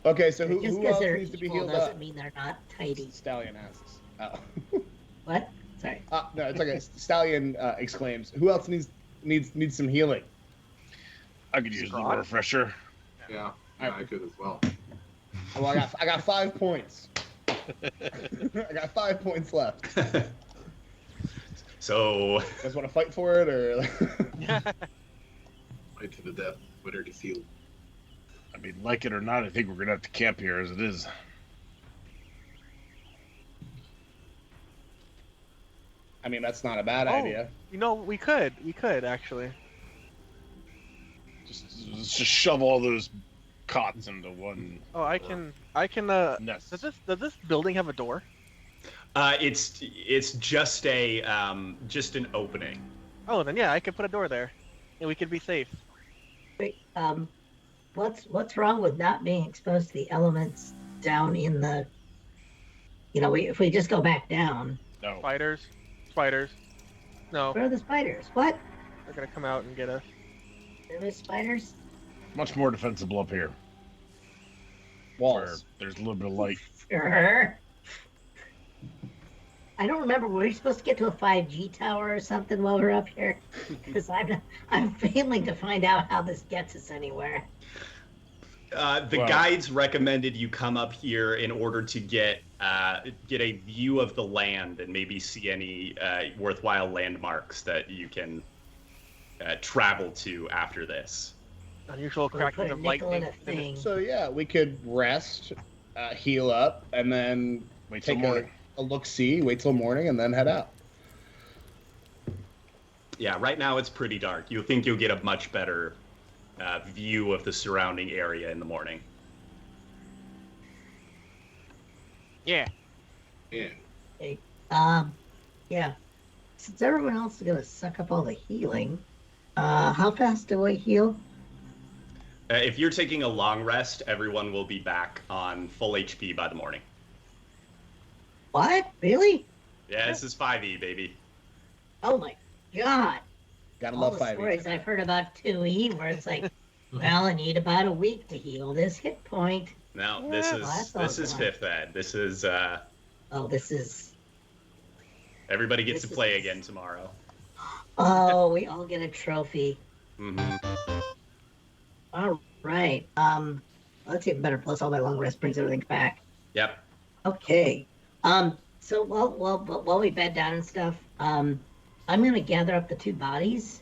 Okay, so Just who because else they're needs to be evil healed doesn't up? mean they're not tidy. Stallion asks. Oh. What? Sorry. No, it's okay. Stallion exclaims, "Who else needs some healing?" I could use a little refresher. Yeah, I could as well. Well, I got 5 points. I got 5 points left. So. You guys want to fight for it, or? Fight to the death. Winner to seal. I mean, like it or not, I think we're gonna have to camp here as it is. I mean, that's not a bad idea. We could actually. Just shove all those cots into one. Oh, I can. Nest. Does this building have a door? It's just an opening. Oh, then yeah, I could put a door there, and we could be safe. Wait, what's wrong with not being exposed to the elements down in the? If we just go back down. No. Spiders. No, Where are the spiders? What? they're gonna come out and get us. There are spiders? Much more defensible up here. Where Walls. there's a little bit of light. Sure. I don't remember. Were we supposed to get to a 5G tower or something while we're up here? Because I'm failing to find out how this gets us anywhere. The guides recommended you come up here in order to get a view of the land and maybe see any worthwhile landmarks that you can travel to after this. Unusual Put cracking a of nickel in lightning. a thing. So yeah, we could rest, heal up, and then Wait till take morning. a look-see, wait till morning, and then head out. Yeah, right now it's pretty dark. You think you'll get a much better view of the surrounding area in the morning. Yeah. Yeah. Okay. Yeah. Since everyone else is gonna suck up all the healing, how fast do I heal? If you're taking a long rest, everyone will be back on full HP by the morning. What? Really? Yeah, this is 5e, baby. Oh my god. Gotta All love the 5e. stories I've heard about 2E where it's like, well, I need about a week to heal this hit point. No, Yeah, this well, that's is all 5th ed. This is Oh, this is... everybody gets This to play is- again tomorrow. Oh, we all get a trophy. Mm-hmm. All right. That's even better. Plus, all my long rest brings everything back. Yep. Okay. So while we bed down and stuff, I'm gonna gather up the two bodies.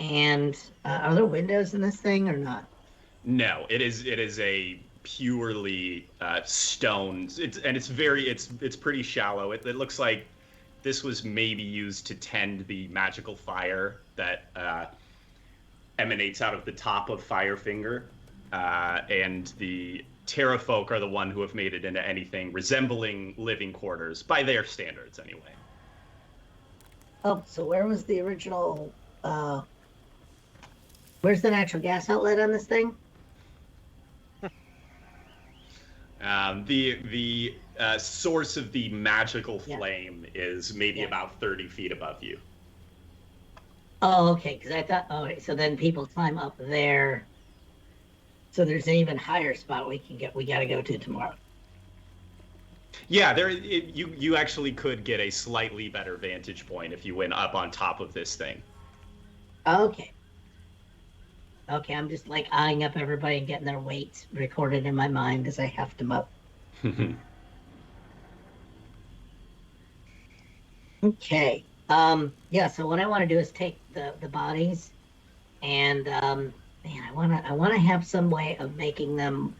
And are there windows in this thing or not? No, it is a purely stone. It's pretty shallow. It looks like this was maybe used to tend the magical fire that emanates out of the top of Firefinger, and the Terrafolk are the one who have made it into anything resembling living quarters by their standards, anyway. Oh, so where was the original? Where's the natural gas outlet on this thing? The source of the magical flame is maybe about 30 feet above you. Oh, okay. Because I thought, so then people climb up there. So there's an even higher spot we got to go to tomorrow. Yeah, you actually could get a slightly better vantage point if you went up on top of this thing. Okay. Okay, I'm just like eyeing up everybody and getting their weights recorded in my mind as I heft them up. Okay. Yeah, so what I want to do is take the bodies and man, I want to have some way of making them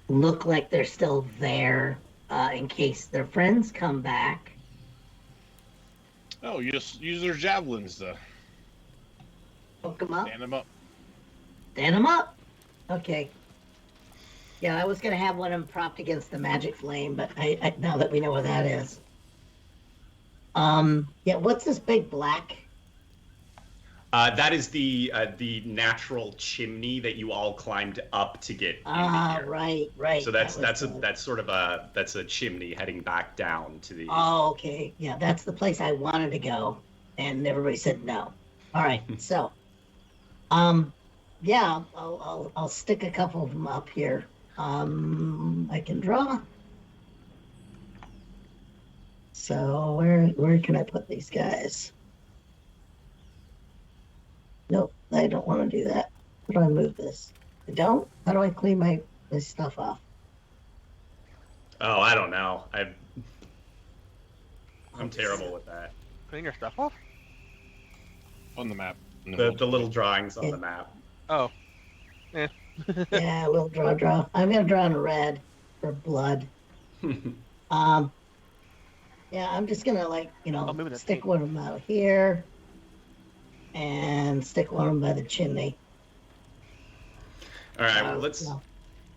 look like they're still there in case their friends come back. Oh, you just use their javelins to Hook them up. stand them up. Stand them up. Okay. Yeah, I was gonna have one of them propped against the magic flame, but I now that we know where that is. Yeah, what's this big black? That is the natural chimney that you all climbed up to get into here. Right. So that's sort of a chimney heading back down to the. Oh, okay. Yeah, that's the place I wanted to go, and everybody said no. All right, so, yeah, I'll stick a couple of them up here. I can draw. So where can I put these guys? Nope, I don't want to do that. How do I move this? I don't? How do I clean my stuff off? Oh, I don't know. I'm terrible with that. Clean your stuff off? On the map. The little drawings on the map. Oh. Yeah, we'll draw. I'm gonna draw in red for blood. Yeah, I'm just gonna stick one of them out here, and stick one of them by the chimney. All right, well, let's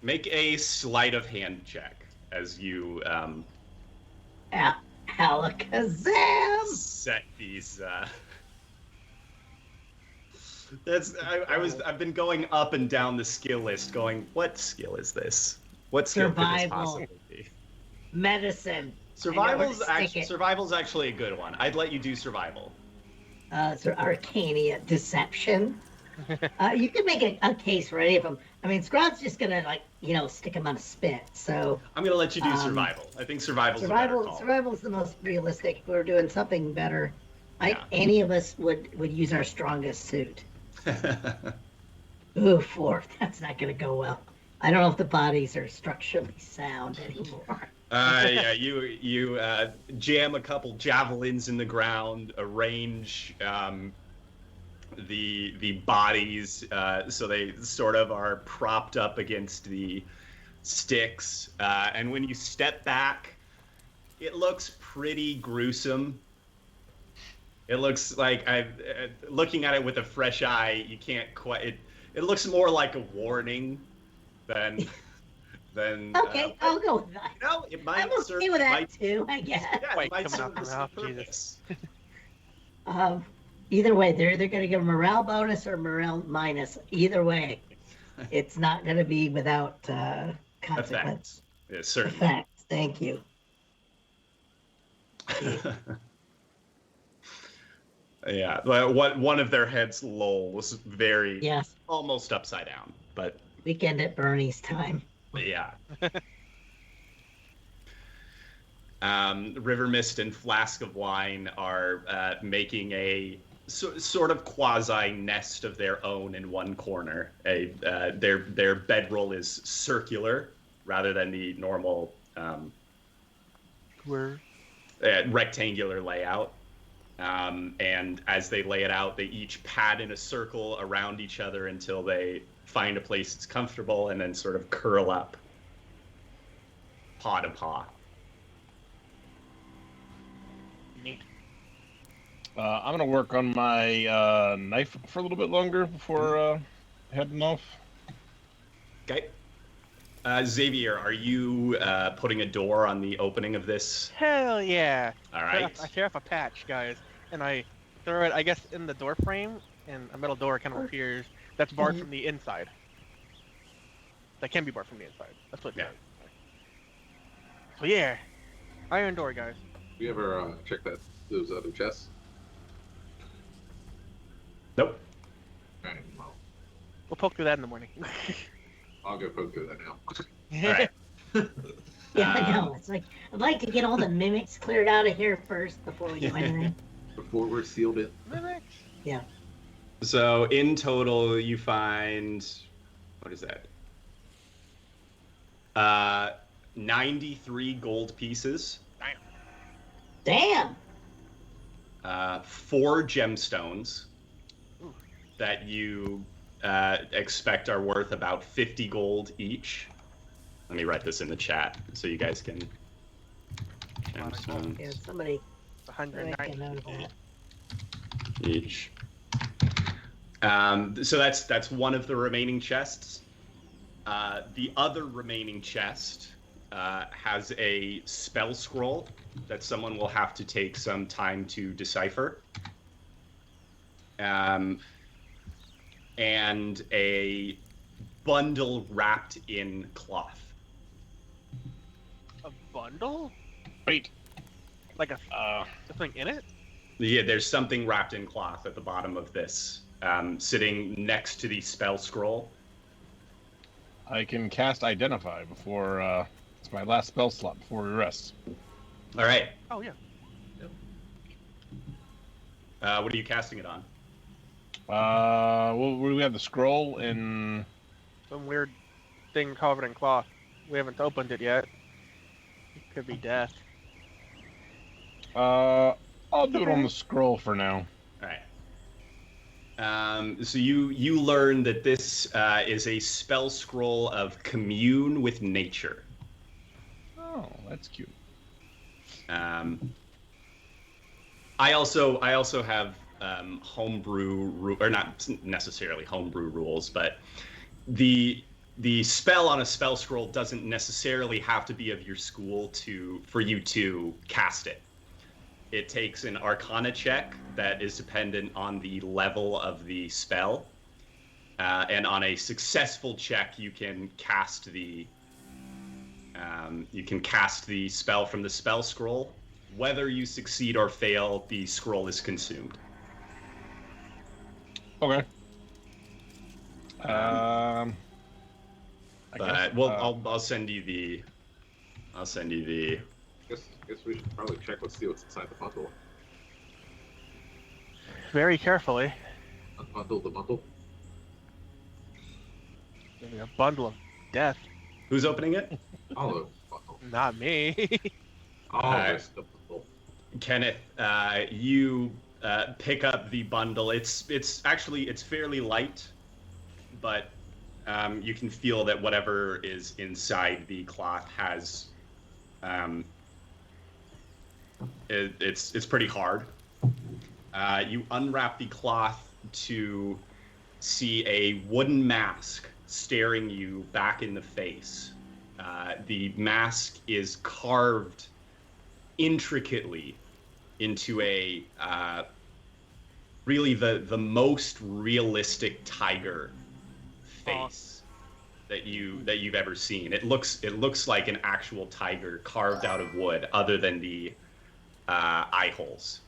make a sleight of hand check as you Alakazam! set these. I've been going up and down the skill list, going, what skill is this? What skill could this possibly be? Medicine. Survival's actually a good one. I'd let you do survival. So Arcania, deception. You can make a case for any of them. I mean, Scrod's just gonna stick them on a spit. So I'm gonna let you do survival. I think survival's a better call. Survival's the most realistic. If we were doing something better, any of us would use our strongest suit. Ooh, 4. That's not gonna go well. I don't know if the bodies are structurally sound anymore. Yeah, you jam a couple javelins in the ground, arrange the bodies so they sort of are propped up against the sticks, and when you step back, it looks pretty gruesome. It looks like looking at it with a fresh eye, you can't quite. It looks more like a warning than. Okay, I'll go with that. It might I'm okay with that too, I guess. Yeah, it might coming serve off the the mouth, purpose. Either way, they're either going to give a morale bonus or morale minus. Either way, it's not going to be without consequence. Effects. Yeah, certainly. Effects. Thank you. Yeah, one of their heads lolls very Yes. almost upside down, but Weekend at Bernie's time. yeah. River Mist and Flask of Wine are making a sort of quasi nest of their own in one corner. Their bedroll is circular rather than the normal rectangular layout. And as they lay it out, they each pad in a circle around each other until they find a place that's comfortable and then sort of curl up paw to paw. Neat. I'm gonna work on my knife for a little bit longer before heading off. Okay. Xavier, are you putting a door on the opening of this? Hell yeah. All right. I tear off a patch, guys, and I throw it, I guess, in the door frame, and a metal door kind of appears that's barred from the inside. That can be barred from the inside. That's what. Yeah. So yeah, iron door, guys. You ever check those other chests? Nope. All right, well, We'll poke through that in the morning. I'll go poke through that now. All right. Yeah, I know. It's like, I'd like to get all the mimics cleared out of here first before we do anything. Before we're sealed in. Mimics. Yeah. So in total, you find, what is that? 93 gold pieces. Damn! 4 gemstones that you expect are worth about 50 gold each. Let me write this in the chat so you guys can. Gemstones Yeah, somebody make a 190 note of that. each. So that's one of the remaining chests. The other remaining chest has a spell scroll that someone will have to take some time to decipher. And a bundle wrapped in cloth. A bundle? Wait. Like something in it? Yeah, there's something wrapped in cloth at the bottom of this, sitting next to the spell scroll. I can cast Identify before it's my last spell slot before we rest. All right. Oh yeah. What are you casting it on? Well, we have the scroll in. Some weird thing covered in cloth. We haven't opened it yet. It could be death. I'll do it on the scroll for now. All right. So you learn that this is a spell scroll of commune with nature. Oh, that's cute. I also have homebrew, or not necessarily homebrew rules, but the spell on a spell scroll doesn't necessarily have to be of your school for you to cast it. It takes an Arcana check that is dependent on the level of the spell, and on a successful check, you can cast the spell from the spell scroll. Whether you succeed or fail, the scroll is consumed. Okay. I'll send you the. Guess we should probably check. Let's see what's inside the bundle. Very carefully. Unbundle the bundle. Maybe a bundle of death. Who's opening it? All of the bundle. Not me. All Alright. of the bundle. Kenneth, you pick up the bundle. It's fairly light, but you can feel that whatever is inside the cloth has it's pretty hard. You unwrap the cloth to see a wooden mask staring you back in the face. The mask is carved intricately into a really the most realistic tiger face that you've ever seen. It looks like an actual tiger carved out of wood, other than the eye holes.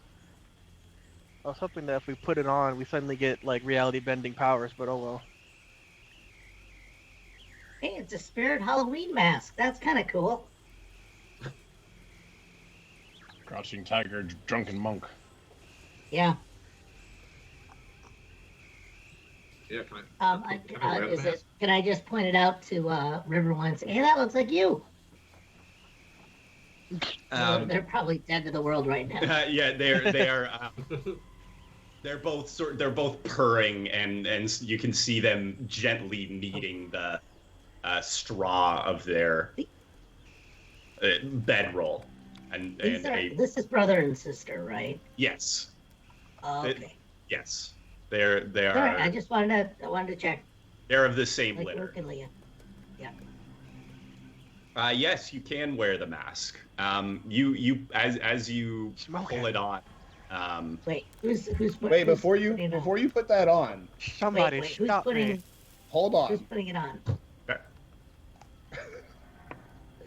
I was hoping that if we put it on, we suddenly get like reality bending powers, but oh well. Hey, it's a spirit Halloween mask. That's kind of cool. Crouching tiger, drunken monk. Yeah. Yeah, can I wear the mask? Can I just point it out to River once? Hey, that looks like you. They're probably dead to the world right now. Yeah, they are. They're both purring, and you can see them gently kneading the straw of their bedroll. This is brother and sister, right? Yes. Okay. Yes. They are. All right, I wanted to check. They're of the same Like litter. Luke and Leah. Yeah. Yes, you can wear the mask. You as you pull it on. Wait, who's Wait, before you put that on, Somebody who's stop putting me. hold on. who's putting it on? Okay.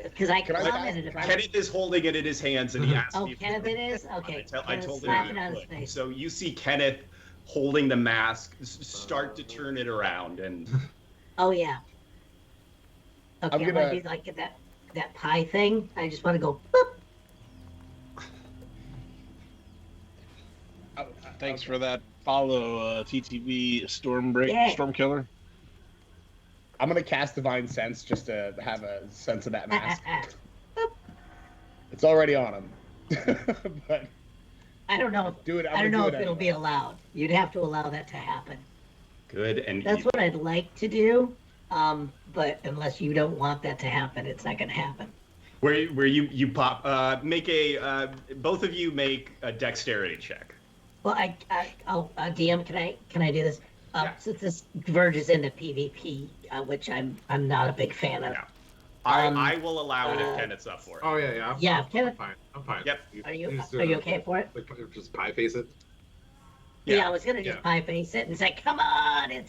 Because I Can I- commented about it. Kenneth is holding it in his hands, and he asked Oh, me. Kenneth, it is. Okay. I told him slap he it on his would. face. So you see Kenneth holding the mask, start to turn it around, and Oh yeah. Okay, I'm I want gonna- to do like that pie thing. I just want to go. Boop. Thanks for that follow, TTV Stormbreak, Yeah. Stormkiller. I'm gonna cast Divine Sense just to have a sense of that mask. It's already on him. But I don't know. do it. I don't know if it'll anyway. be allowed. You'd have to allow that to happen. good and That's evil. what I'd like to do. But unless you don't want that to happen, it's not going to happen. Where you pop make a both of you make a dexterity check. Well, I'll DM. Can I do this? Yeah. Since this verges into PvP, which I'm not a big fan of. Yeah. Um, I will allow it if Kenneth's up for it. Oh yeah. Yeah, I'm fine. I'm fine. Yep. Are you just, okay for it? Like, just pie face it. Yeah, I was gonna just Yeah. pie face it and say, "Come on, it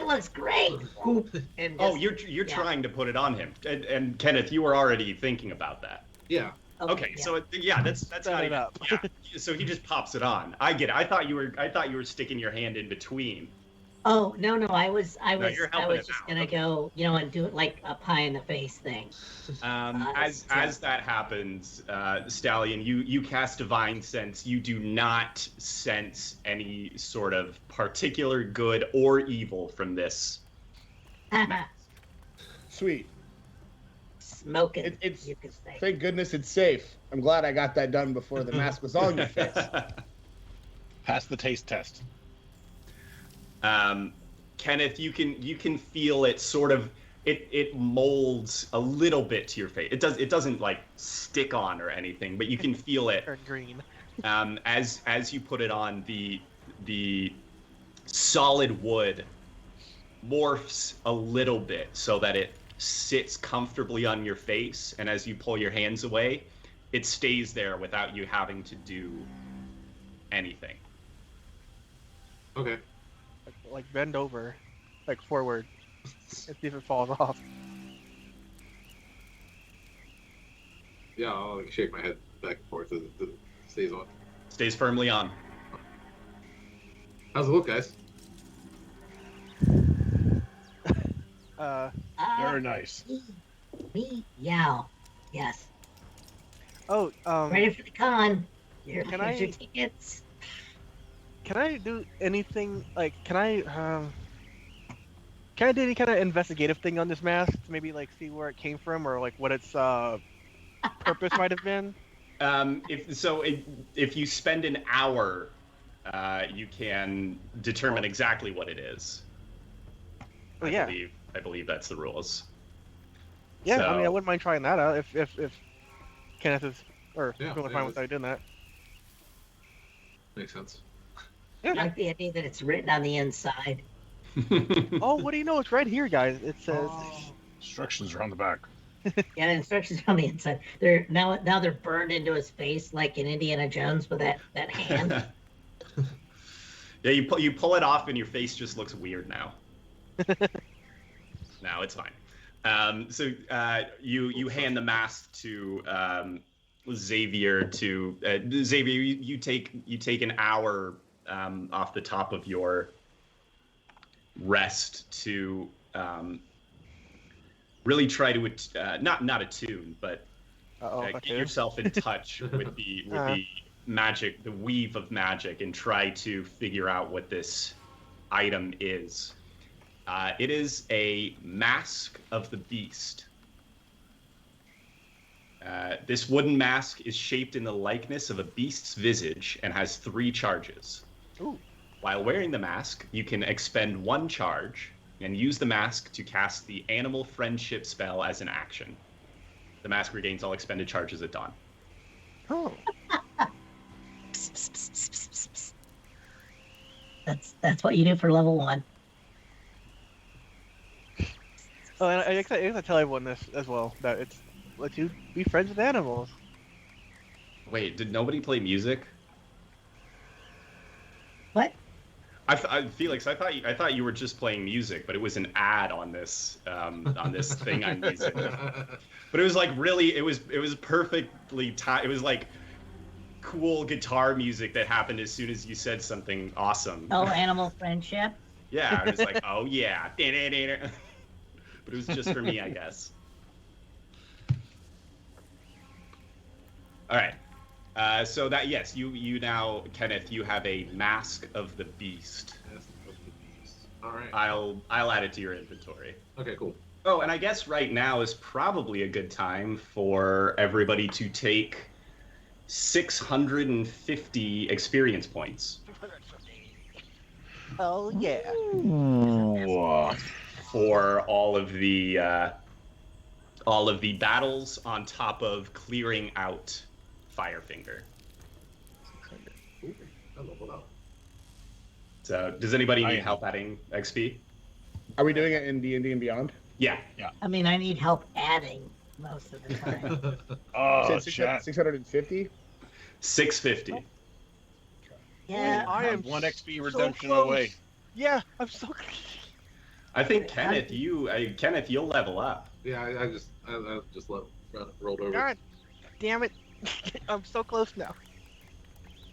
looks great." Whoop, and Oh, just- you're yeah. trying to put it on him, and Kenneth, you were already thinking about that. Yeah. Okay, yeah. so that's Set not it even, up. yeah. So he just pops it on. I get it. I thought you were sticking your hand in between. Oh no, I was you're helping him just out. gonna Okay. go, and do it like a pie in the face thing. As that happens, Stallion, you cast Divine Sense. You do not sense any sort of particular good or evil from this. Sweet. Smoking. It's you could say. thank goodness it's safe. I'm glad I got that done before the mask was on your face. Pass the taste test. Kenneth, you can feel it sort of it molds a little bit to your face. It doesn't like stick on or anything, but you can feel it Or green. as you put it on. The solid wood morphs a little bit so that it sits comfortably on your face, and as you pull your hands away, it stays there without you having to do anything. Okay. Like bend over, like forward, and see if it falls off. Yeah, I'll like, shake my head back and forth as it stays on. Stays firmly on. How's it look, guys? Very nice. Me, yow. Yes. Oh, Ready for the con. Here's Can your I- tickets. can I do anything? Like, can I do any kind of investigative thing on this mask to maybe like see where it came from or like what its purpose might have been? If you spend an hour, you can determine exactly what it is. Oh, yeah. I believe that's the rules. Yeah, I mean, I So- wouldn't mind trying that out if Kenneth is or Yeah, if we're yeah, fine without doing that. Makes sense. I like the idea that it's written on the inside. Oh, what do you know? It's right here, guys. It says. Instructions are on the back. Yeah, the instructions on the inside. They're now they're burned into his face like in Indiana Jones with that hand. Yeah, you pull it off and your face just looks weird now. No, it's fine. So you hand the mask to Xavier. Xavier, you take an hour off the top of your rest to really try to not attune, but get yourself in touch with the magic, the weave of magic, and try to figure out what this item is. It is a mask of the beast. This wooden mask is shaped in the likeness of a beast's visage and has 3 charges. Ooh. While wearing the mask, you can expend 1 charge and use the mask to cast the Animal Friendship spell as an action. The mask regains all expended charges at dawn. Oh. That's what you do for level 1. Oh, and I gotta tell everyone this as well, that it's let you be friends with animals. Wait, did nobody play music? What? Felix, I thought you were just playing music, but it was an ad on this thing I'm using. But it was like really, it was perfectly timed. It was like cool guitar music that happened as soon as you said something awesome. Oh, animal friendship. Yeah, it was like, oh yeah, but it was just for me, I guess. All right. So that, yes, you now, Kenneth, you have a mask of the beast. Mask of the beast. All right. I'll add it to your inventory. Okay, cool. Oh, and I guess right now is probably a good time for everybody to take 650 experience points. Oh yeah. For all of the battles on top of clearing out Firefinger. Ooh, I leveled up. So, does anybody need help adding XP? Are we doing it in D&D and Beyond? Yeah. I mean, I need help adding most of the time. Oh, Say chat. 650? 650. Yeah. I am 1 XP so redemption close. away. Yeah, I'm so. I think Kenneth, you'll level up. Yeah, I just rolled over. God damn it! I'm so close now.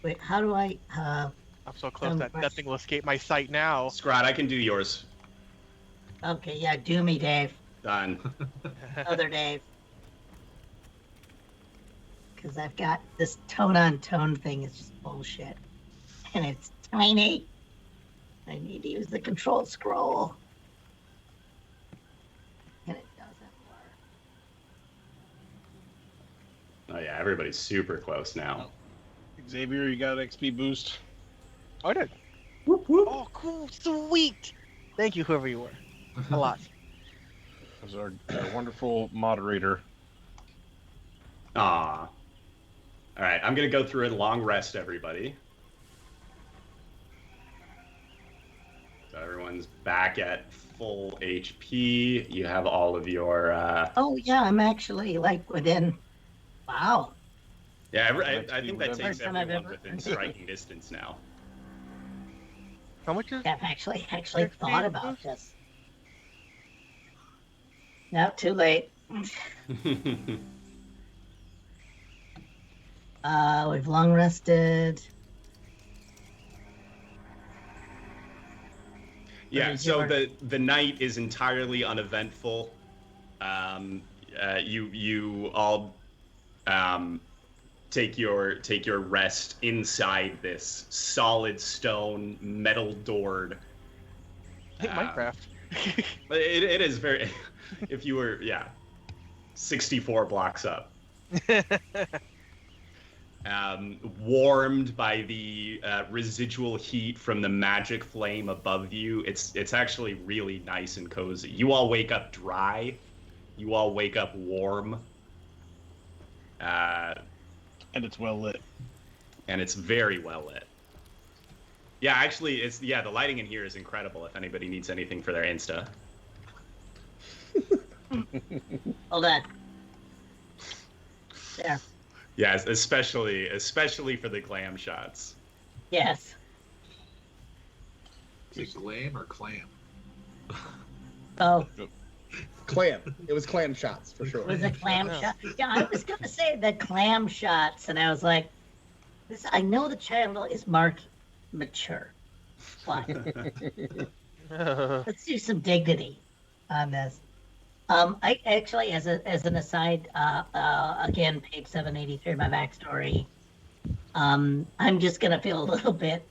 Wait, how do I? I'm so close that thing will escape my sight now. Scrod, I can do yours. Okay, yeah, do me, Dave. Done. Other Dave. Because I've got this tone-on-tone thing. It's just bullshit. And it's tiny. I need to use the control scroll. And it doesn't work. Oh yeah, everybody's super close now. Xavier, you got an XP boost. Oh, I did. Whoop, whoop. Oh, cool, sweet. Thank you, whoever you were. A lot. That was our wonderful moderator. Ah. All right, I'm gonna go through a long rest, everybody. So everyone's back at full HP. You have all of your. Oh, yeah, I'm actually, like, within... Wow. Yeah, I think that First takes time I've everyone ever- within striking distance now. How much is? I've actually thought about this. No, too late. We've long rested. Yeah, is so your- the night is entirely uneventful. You all take your rest inside this solid stone metal doored. I think Minecraft. It is very. If you were 64 blocks up. Warmed by the residual heat from the magic flame above you. It's actually really nice and cozy. You all wake up dry. You all wake up warm. And it's well lit. And it's very well lit. Yeah, actually, the lighting in here is incredible. If anybody needs anything for their Insta. Hold on. There. Yes, especially for the glam shots. Yes. Is it glam or clam? Oh, Clam. It was clam shots, for sure. it was a clam shot. Yeah, I was going to say the clam shots, and I was like, "This. I know the channel is marked mature. But let's do some dignity on this. I actually, as an aside, again, page 783, my backstory. I'm just gonna feel a little bit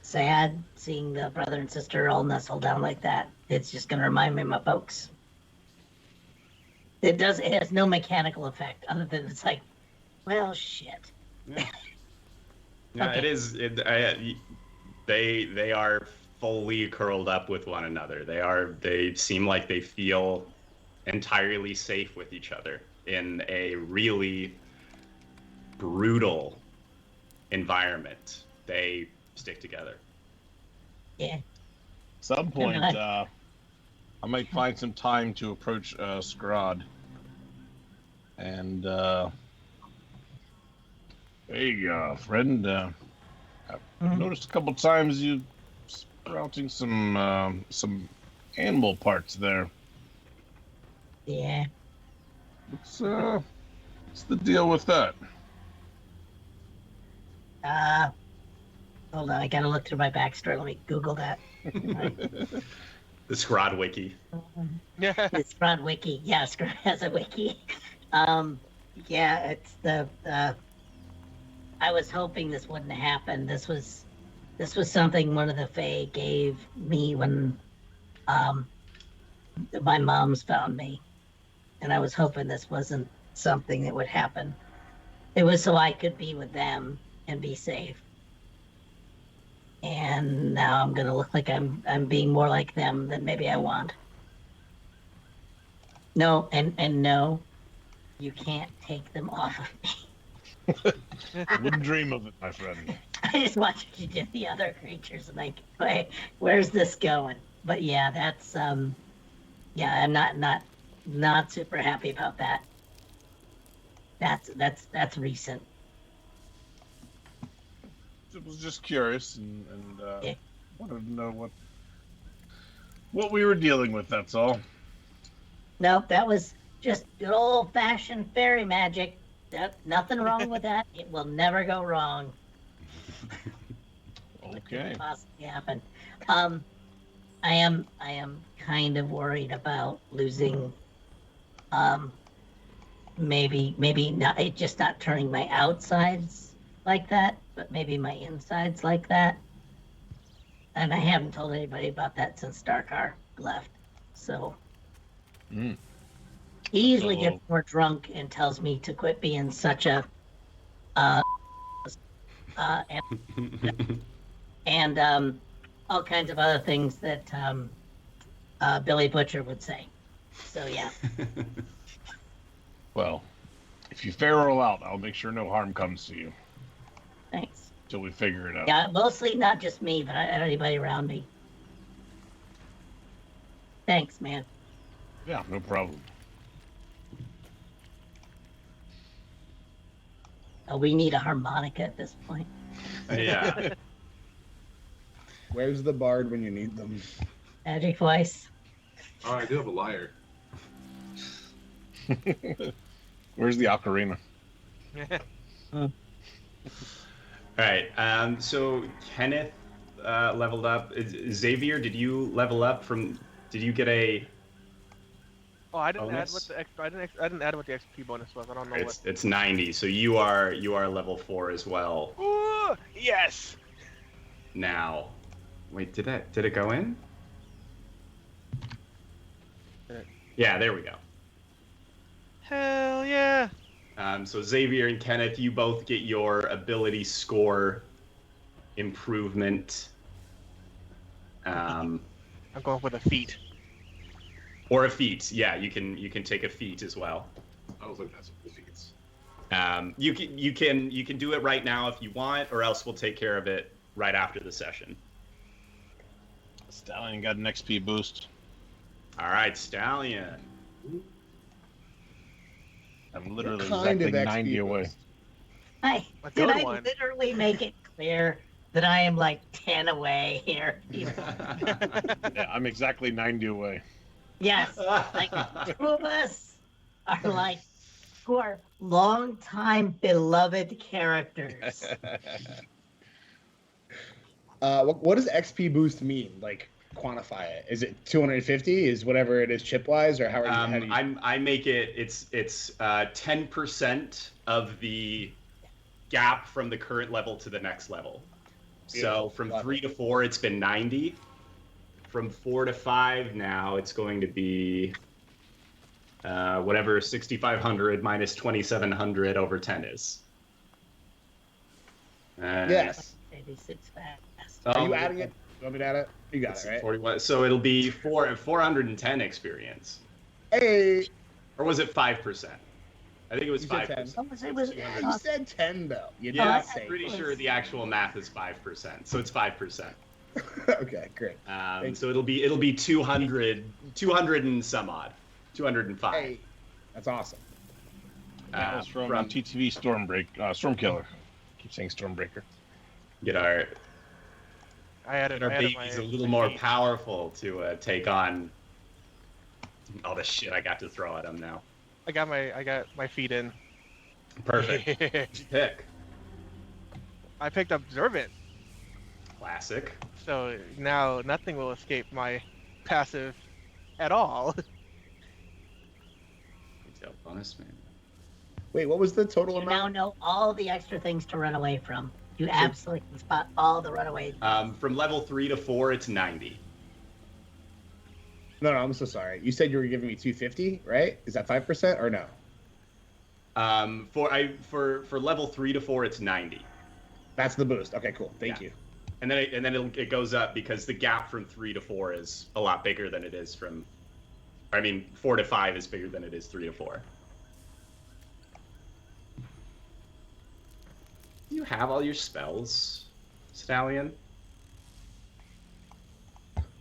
sad seeing the brother and sister all nestled down like that. It's just gonna remind me of my folks. It has no mechanical effect other than it's like, well, shit. Yeah, yeah, Okay. it is. They are fully curled up with one another. They seem like they feel entirely safe with each other in a really brutal environment. They stick together. Yeah. Some point, I might find some time to approach Scrod. And hey, friend, I've noticed a couple times you sprouting some animal parts there. Yeah. What's the deal with that? Hold on, I gotta look through my backstory. Let me Google that. The Scrod Wiki. It's Scrod Wiki. Yeah, Scrod has a wiki. Yeah, it's the. I was hoping this wouldn't happen. This was something one of the Fae gave me when, my mom's found me, and I was hoping this wasn't something that would happen. It was so I could be with them and be safe. And now I'm gonna look like I'm being more like them than maybe I want. No, and no, you can't take them off of me. I wouldn't dream of it, my friend. I just watched what you did the other creatures and like, wait, where's this going? But yeah, that's yeah, I'm not super happy about that. That's recent. I was just curious and Yeah. wanted to know what we were dealing with. That's all. Nope, that was just good old fashioned fairy magic. Nothing wrong with that. It will never go wrong. Okay. Possibly happen. I am kind of worried about losing. Maybe not. It just not turning my outsides like that, but maybe my insides like that. And I haven't told anybody about that since Darkar left. So Mm. he usually So- gets more drunk and tells me to quit being such a and all kinds of other things that Billy Butcher would say. So yeah, Well, if you feral out, I'll make sure no harm comes to you thanks. till we figure it out. Yeah, mostly not just me, but anybody around me. Thanks, man. Yeah, no problem. Oh, we need a harmonica at this point. Yeah. Where's the bard when you need them? Magic voice. Oh, I do have a lyre. Where's the ocarina? All right. So Kenneth leveled up. Xavier, did you level up from? Did you get a? Oh, I didn't Bonus? add what the extra. I didn't add what the XP bonus was. I don't know It's 90. So you are level 4 as well what. Ooh, yes. now. Wait, did it go in? Yeah, there we go. Hell yeah. So Xavier and Kenneth, you both get your ability score improvement. I'm going with a feat. Or a feat. Yeah, you can take a feat as well. I was looking at some feats. You can do it right now if you want, or else we'll take care of it right after the session. Stallion got an XP boost. All right, Stallion. I'm literally What kind exactly of 90 XP away. boost? Did good I one. literally make it clear that I am like 10 away here? Yeah, I'm exactly 90 away. Yes, like two of us are like who are longtime beloved characters. What does XP boost mean? Like quantify it? Is it 250? Is whatever it is chip wise, or how are you? I make it. It's 10% of the gap from the current level to the next level. So from 3 to 4, it's been 90. From 4 to 5 now, it's going to be whatever 6,500 minus 2,700 over 10 is. Yes. 86 fast. Are you adding it? You want me to add it? You got it, right? 41. So it'll be 410 experience. Hey. Or was it 5%? I think it was You said 5%. 10. It was, You said 10 though. You Yeah, didn't I'm say. pretty sure the actual math is 5%. So it's 5%. Okay, great. So it'll be 200 and some odd. 205. Hey, that's awesome. That was from TTV Stormkiller. Keep saying Stormbreaker. Get our I added babies a little more powerful to take on all the shit I got to throw at them now. I got my feet in. Perfect. What'd you pick? I picked Observant, Classic. so now nothing will escape my passive at all. Detail bonus, man. Wait, what was the total you now amount? know all the extra things to run away from. You absolutely can spot all the runaways. From level 3 to 4, it's 90. No, I'm so sorry. You said you were giving me 250, right? Is that 5% or no? For level 3 to 4, it's 90. That's the boost. Okay, cool. Thank you. And then it goes up because the gap from 3 to 4 is a lot bigger than it is from. I mean, 4 to 5 is bigger than it is 3 to 4. Do you have all your spells, Stallion?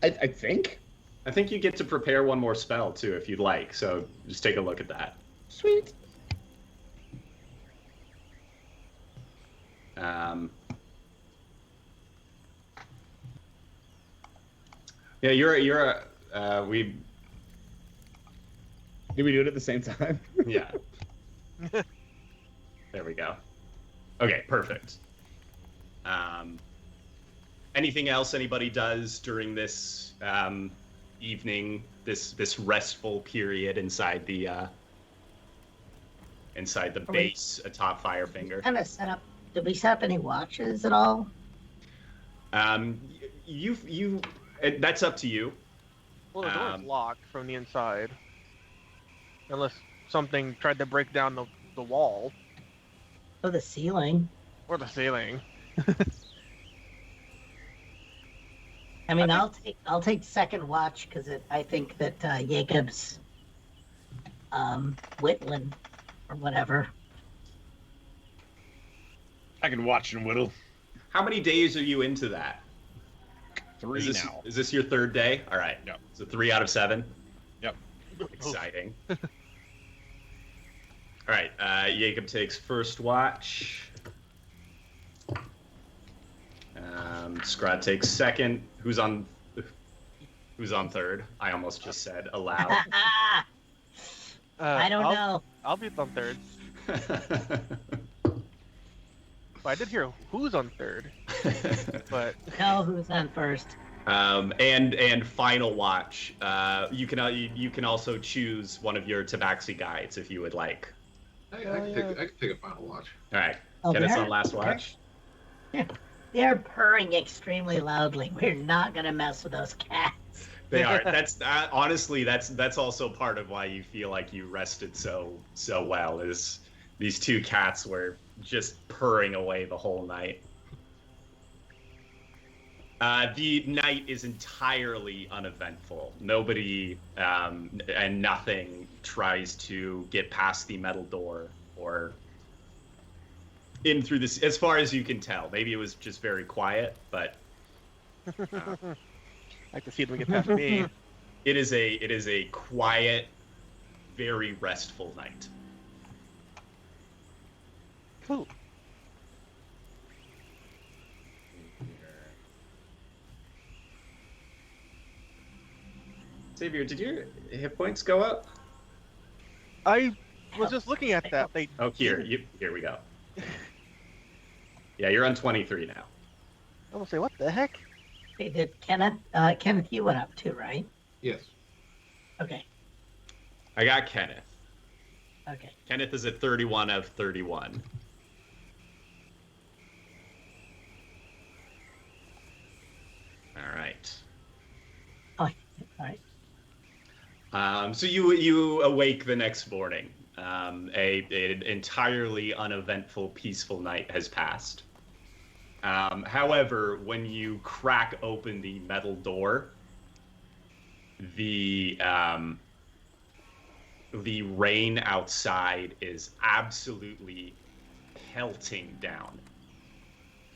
I think. I think you get to prepare one more spell too, if you'd like. So just take a look at that. Sweet. Yeah, you're we. Did we do it at the same time? Yeah. There we go. Okay, perfect. Anything else anybody does during this evening, this restful period inside the base atop Firefinger? Kind of set up. Did we set up any watches at all? That's up to you. Well, the door's locked from the inside, unless something tried to break down the wall Oh, the ceiling. or the ceiling. I mean, I'll take second watch because I think that Jacob's Whitland or whatever. I can watch and whittle. How many days are you into that? 3 now. Is this your third day? All right. Yep. So 3 out of 7. Yep. Exciting. All right. Jacob takes first watch. Scrod takes second. Who's on third? I almost just said aloud. I don't know. I'll be on third. But I did hear who's on third. But No, who's on first? And final watch. You can also choose one of your Tabaxi guides if you would like. I can take a final watch. All right. Oh, Get us they're- on last watch. They're purring extremely loudly. We're not gonna mess with those cats. They are. That's honestly that's also part of why you feel like you rested so well. Is these two cats were just purring away the whole night. The night is entirely uneventful. Nobody and nothing tries to get past the metal door or in through this, as far as you can tell. Maybe it was just very quiet, but I like to see them get past me. it is a quiet, very restful night. Cool. Xavier, did your hit points go up? I was just looking at that. They Oh, here we go. Yeah, you're on 23 now. I will say, what the heck? Hey, did Kenneth? Kenneth, you went up too, right? Yes. Okay. I got Kenneth. Okay. Kenneth is at 31 of 31. All right. Oh, all right. So you awake the next morning. An entirely uneventful, peaceful night has passed. However, when you crack open the metal door, the rain outside is absolutely pelting down.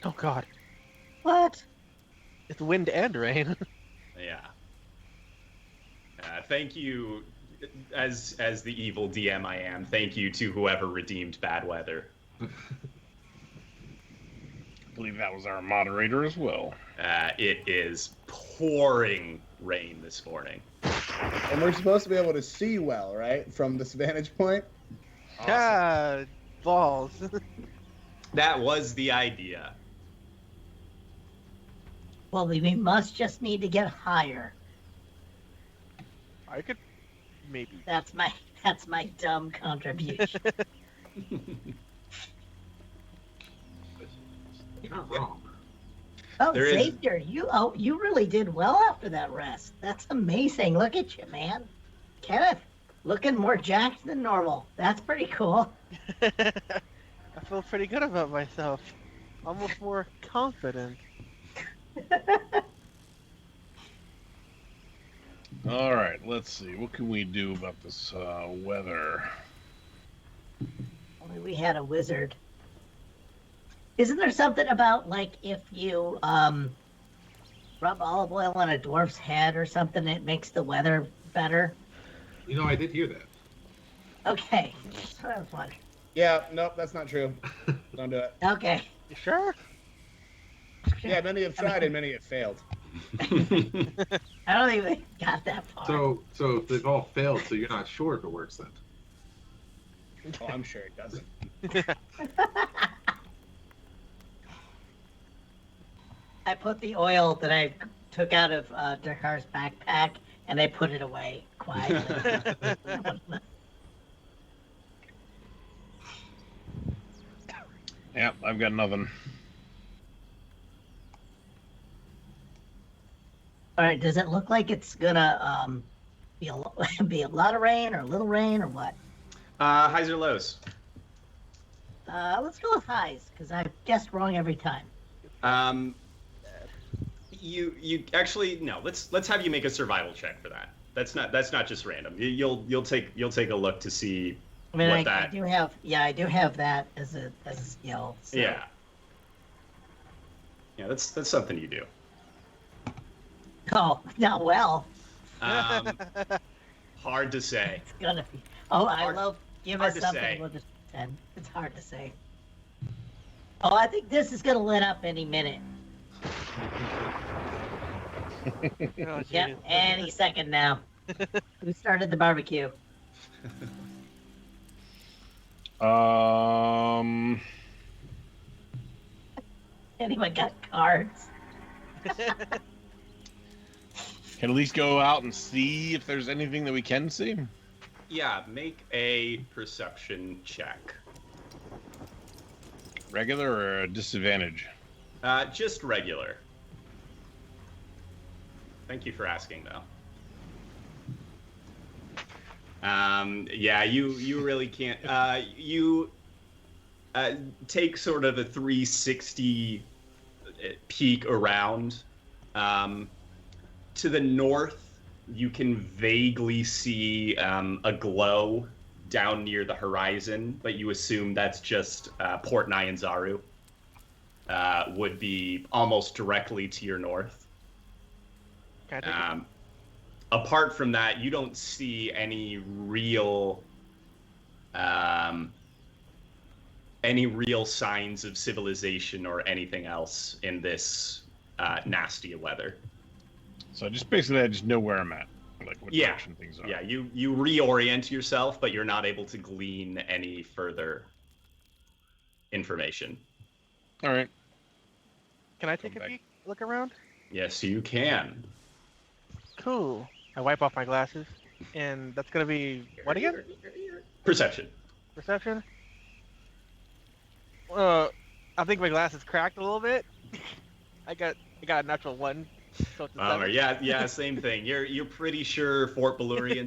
Oh God, What? it's wind and rain. Yeah. Thank you, as the evil DM I am. Thank you to whoever redeemed bad weather. I believe that was our moderator as well. It is pouring rain this morning. And we're supposed to be able to see well, right, from this vantage point. Awesome. Yeah, balls. That was the idea. Well, we must just need to get higher. I could maybe. That's my dumb contribution. You're not wrong. Oh, There is- Xavier, you really did well after that rest. That's amazing. Look at you, man. Kenneth, looking more jacked than normal. That's pretty cool. I feel pretty good about myself. Almost more confident. All right, let's see. What can we do about this weather? Only we had a wizard. Isn't there something about, like, if you rub olive oil on a dwarf's head or something, it makes the weather better? You know, I did hear that. Okay, that's what I was wondering. Yeah, nope, that's not true. Don't do it. Okay. You sure? Yeah, many have tried and many have failed. I don't think they got that far. So they've all failed. So you're not sure if it works then. Oh, I'm sure it doesn't. I put the oil that I took out of Dakar's backpack and I put it away quietly. Yeah, I've got nothing. All right, does it look like it's gonna be a lot of rain or a little rain or what? Highs or lows? Let's go with highs because I guessed wrong every time. You actually no. Let's have you make a survival check for that. That's not just random. You'll take a look to see. I mean, what I that. do have that as a skill. So. Yeah. Yeah, that's something you do. Oh, not well. Hard to say. It's gonna be. Oh, I Hard- love. Give hard us to something. say. We'll just pretend. It's hard to say. Oh, I think this is gonna lit up any minute. Oh, Yep, genius. any second now. Who started the barbecue? Anyone got cards? Can at least go out and see if there's anything that we can see. Yeah, make a perception check. Regular or a disadvantage? Just regular. Thank you for asking, though. Yeah, you really can't. You take sort of a 360 peek around. To the north, you can vaguely see a glow down near the horizon, but you assume that's just Port Nyanzaru. Would be almost directly to your north. Can I take it? Apart from that, you don't see any real signs of civilization or anything else in this nasty weather. So I just know where I'm at, like what Yeah. direction things are. Yeah, you reorient yourself, but you're not able to glean any further information. All right. Can I take a back. peek? Look around? Yes, you can. Cool. I wipe off my glasses, and that's gonna be what again? Perception. Perception. I think my glasses cracked a little bit. I got a natural 1, so it's a 7. Yeah, same thing. You're pretty sure Port Nyanzaru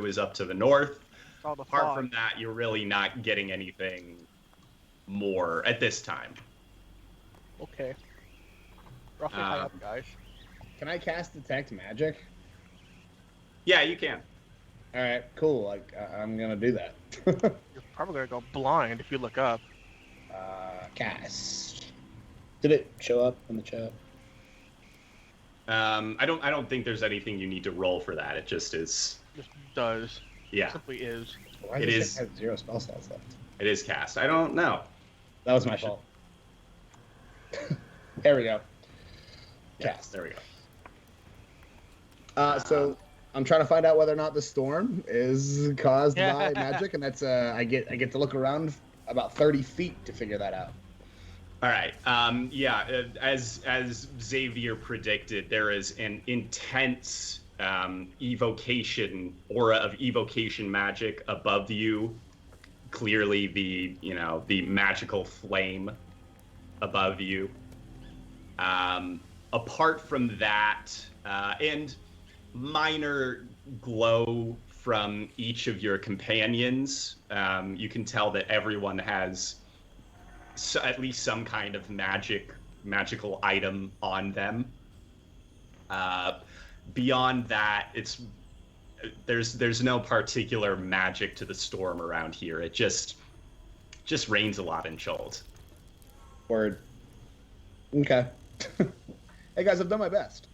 is up to the north. All the Apart fog. from that, you're really not getting anything more at this time. Okay. Roughly high up, guys. Can I cast Detect Magic? Yeah, you can. All right, cool. Like I'm gonna do that. You're probably gonna go blind if you look up. Cast. Did it show up in the chat? I don't think there's anything you need to roll for that. It just is. Just does. Yeah, Simply is. Why It does is. it have 0 spell slots left? it is cast. I don't know. That was my fault. There we go. Yeah, Cast. there we go. So I'm trying to find out whether or not the storm is caused by magic, and that's I get to look around about 30 feet to figure that out. All right. As Xavier predicted, there is an intense evocation aura of evocation magic above you. Clearly, the magical flame above you. Apart from that, and minor glow from each of your companions, you can tell that everyone has at least some kind of magical item on them. Beyond that, there's no particular magic to the storm around here. It just rains a lot in Chult. Word. Okay. Hey guys, I've done my best.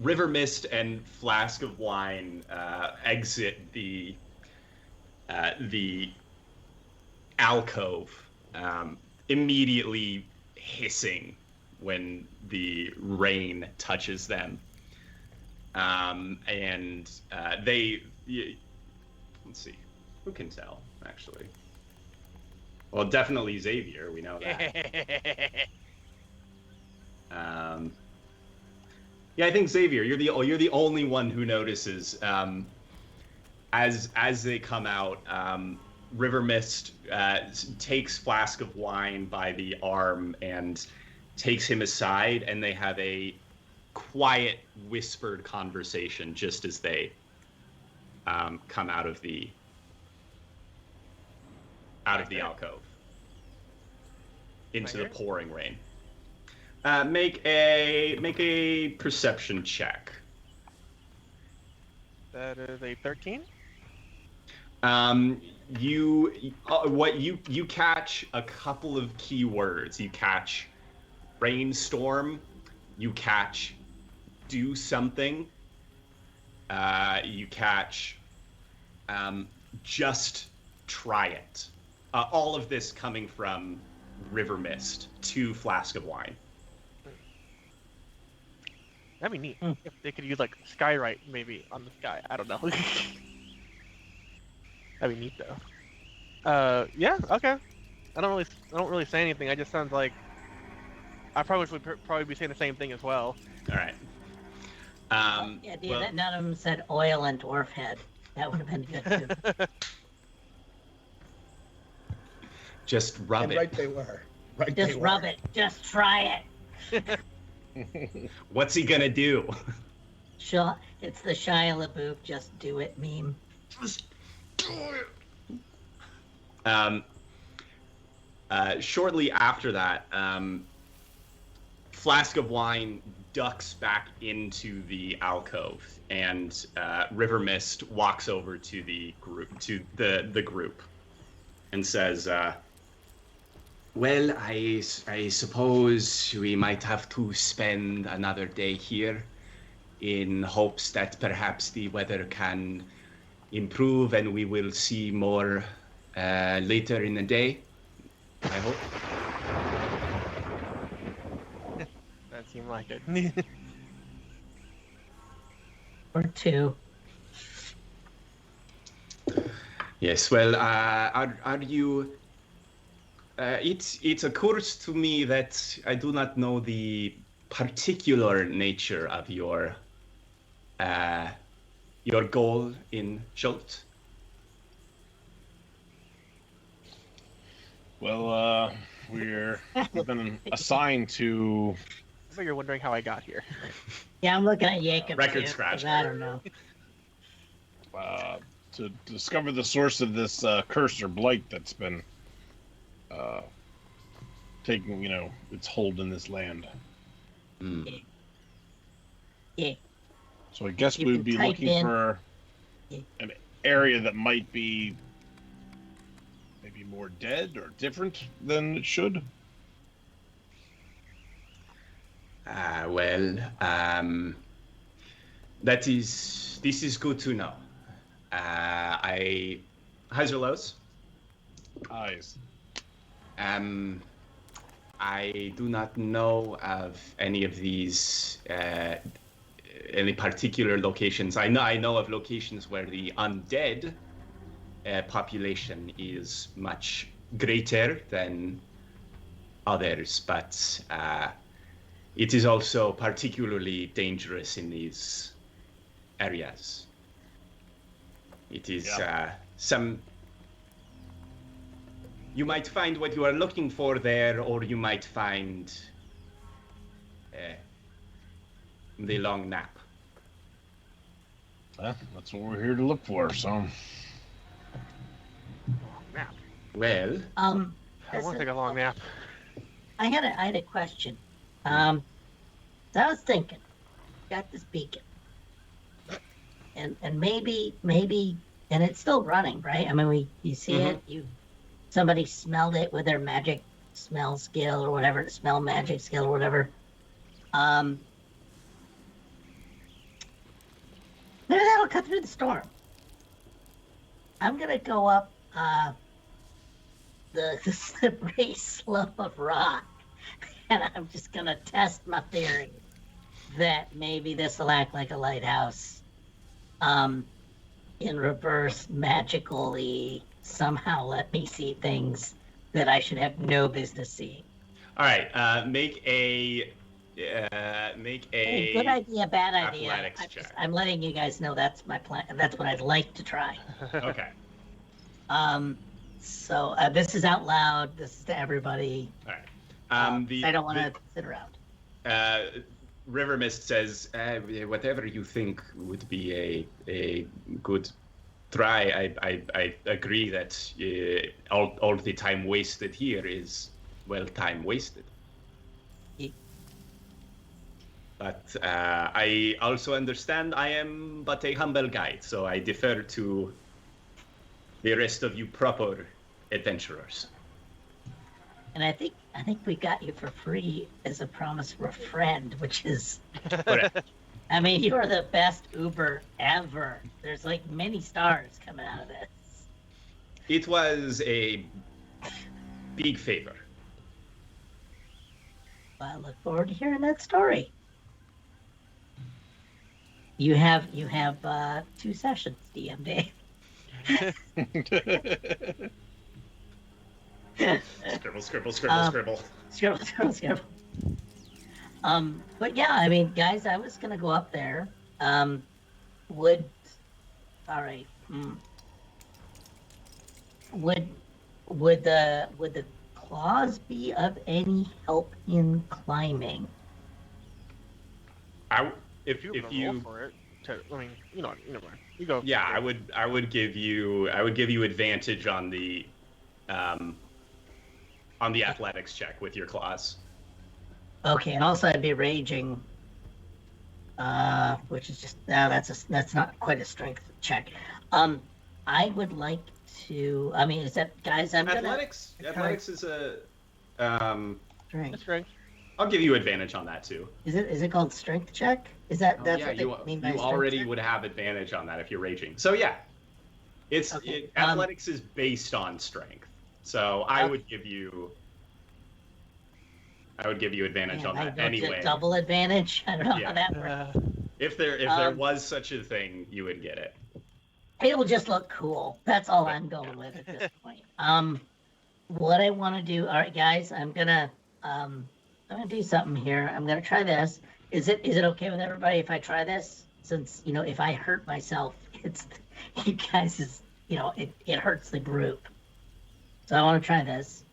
River Mist and Flask of Wine exit the alcove, immediately hissing when the rain touches them. Let's see, who can tell, actually? Well, definitely Xavier, we know that. Yeah, I think Xavier, you're the only one who notices. As they come out, River Mist takes Flask of Wine by the arm and takes him aside, and they have a quiet, whispered conversation just as they come out of the alcove into the pouring rain. Make a perception check. That is a 13. You catch a couple of key words. You catch rainstorm. You catch do something. You catch just try it. All of this coming from River Mist to Flask of Wine. That'd be neat. If they could use like skywrite maybe on the sky. I don't know. That'd be neat though. Yeah, okay. I don't really say anything. I just sounds like I probably would be saying the same thing as well. All right. That none of them said oil and dwarf head. That would have been good too. Just rub And it. right they were. Right Just they rub were. it. Just try it. What's he gonna do? It's the Shia LaBeouf just do it meme. Just do it. Shortly after that, Flask of Wine ducks back into the alcove, and River Mist walks over to the group, and says, "Well, I suppose we might have to spend another day here, in hopes that perhaps the weather can improve and we will see more later in the day. I hope." That seemed like it. Or two. Yes. Well, are you It occurs to me that I do not know the particular nature of your goal in Schultz. Well, we've been assigned to. I bet you're wondering how I got here. Yeah, I'm looking at Jacob Record too, scratch. 'cause I don't know. To discover the source of this curse or blight that's been taking, its hold in this land. Mm. Yeah. So I guess You we can would be type looking in- for Yeah. an area that might be maybe more dead or different than it should. This is good to know. Highs or lows? Eyes. I do not know of any of these, any particular locations. I know of locations where the undead population is much greater than others, but it is also particularly dangerous in these areas. It is you might find what you are looking for there, or you might find the long nap. That's what we're here to look for. So, Nap. Well, I want to listen, take a long nap. I had a question. So I was thinking, got this beacon, and maybe, and it's still running, right? I mean, you see it, somebody smelled it with their magic smell skill or whatever, smell magic skill or whatever. Maybe that'll cut through the storm. I'm gonna go up the slippery slope of rock, and I'm just gonna test my theory that maybe this will act like a lighthouse. In reverse, magically somehow let me see things that I should have no business seeing. all right. Make a Hey, good idea, bad idea. athletics check. I'm letting you guys know that's my plan. That's what I'd like to try. Okay. So this is out loud. This is to everybody. All right. I don't want to sit around. River Mist says, whatever you think would be a good try. I agree that all the time wasted here is, well, time wasted. But I also understand I am but a humble guide, so I defer to the rest of you proper adventurers. And I think we got you for free as a promise for a friend, which is, Correct. I mean, you are the best Uber ever. There's like many stars coming out of this. It was a big favor. Well, I look forward to hearing that story. You have 2 sessions, DM Dave. Scribble. Scribble. But yeah, I mean, guys, I was gonna go up there. Would the claws be of any help in climbing? If You're gonna roll you for it. I mean, never mind. You go. yeah, I would give you advantage on the athletics check with your claws. Okay, and also I'd be raging, which is just that's not quite a strength check. I would like to. I mean, is that guys? Athletics is a strength. Strength. I'll give you advantage on that too. Is it called strength check? Is that Oh, that's yeah, what they mean by you strength already check? would have advantage on that if you're raging. So yeah, Okay, athletics is based on strength. So I Okay. would give you advantage on Man, that I don't get anyway. double advantage. I don't know Yeah. how that works. If there was such a thing, you would get it. It'll just look cool. That's all I'm going with at this point. what I want to do. All right, guys, I'm gonna do something here. I'm gonna try this. Is it okay with everybody if I try this? Since if I hurt myself, it's you guys is it hurts the group. So I want to try this.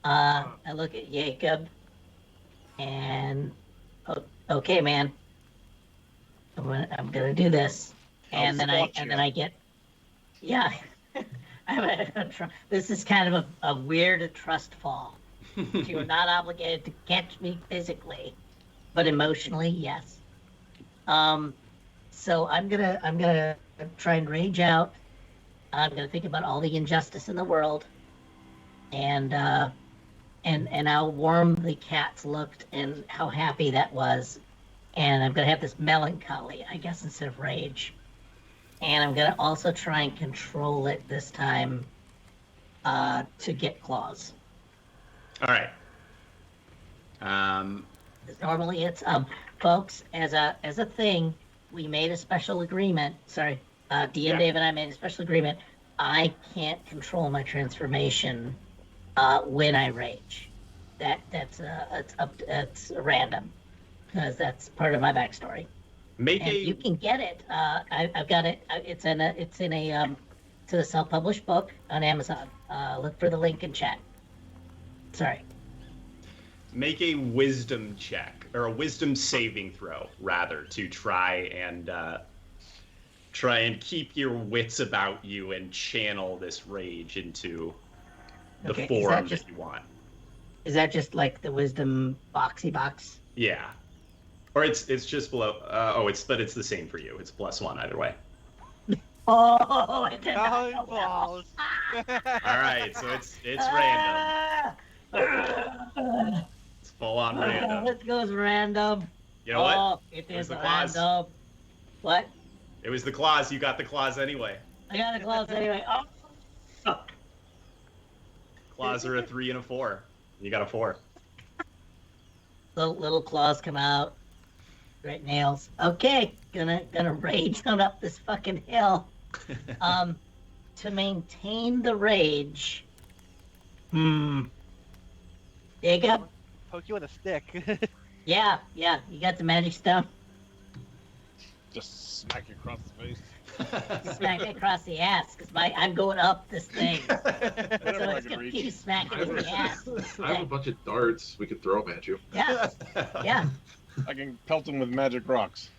I look at Jacob, and okay, man. I'm gonna do this, and then I get, yeah. This is kind of a weird trust fall. You're not obligated to catch me physically, but emotionally, yes. So I'm gonna try and rage out. I'm gonna think about all the injustice in the world, and how warm the cats looked and how happy that was, and I'm gonna have this melancholy, I guess, instead of rage. And I'm gonna also try and control it this time to get claws. All right. Normally it's folks, as a thing, we made a special agreement. Sorry, D and Dave and I made a special agreement. I can't control my transformation when I rage. It's random because that's part of my backstory. You can get it. I've got it. It's in a to the self-published book on Amazon. Look for the link in chat. Sorry. Make a wisdom check, or a wisdom saving throw, rather, to try and keep your wits about you and channel this rage into the form that you want. Is that just like the wisdom boxy box? Yeah. Or it's just below. But it's the same for you. It's +1 either way. Oh, it did not go well. All right, so it's random. It's full on random. It goes random. You know what? It is random. What? It was the claws. You got the claws anyway. I got the claws anyway. Oh. Claws are a 3 and a 4. You got a 4. Little claws come out. Great nails. Okay, gonna rage on up this fucking hill. To maintain the rage. Jacob? Poke you with a stick. Yeah. You got the magic stone? Just smack you across the face. Smack me across the ass, because I'm going up this thing. So Whatever I it's can gonna reach. keep smacking in the ass. I have a bunch of darts we could throw at you. Yeah. I can pelt them with magic rocks.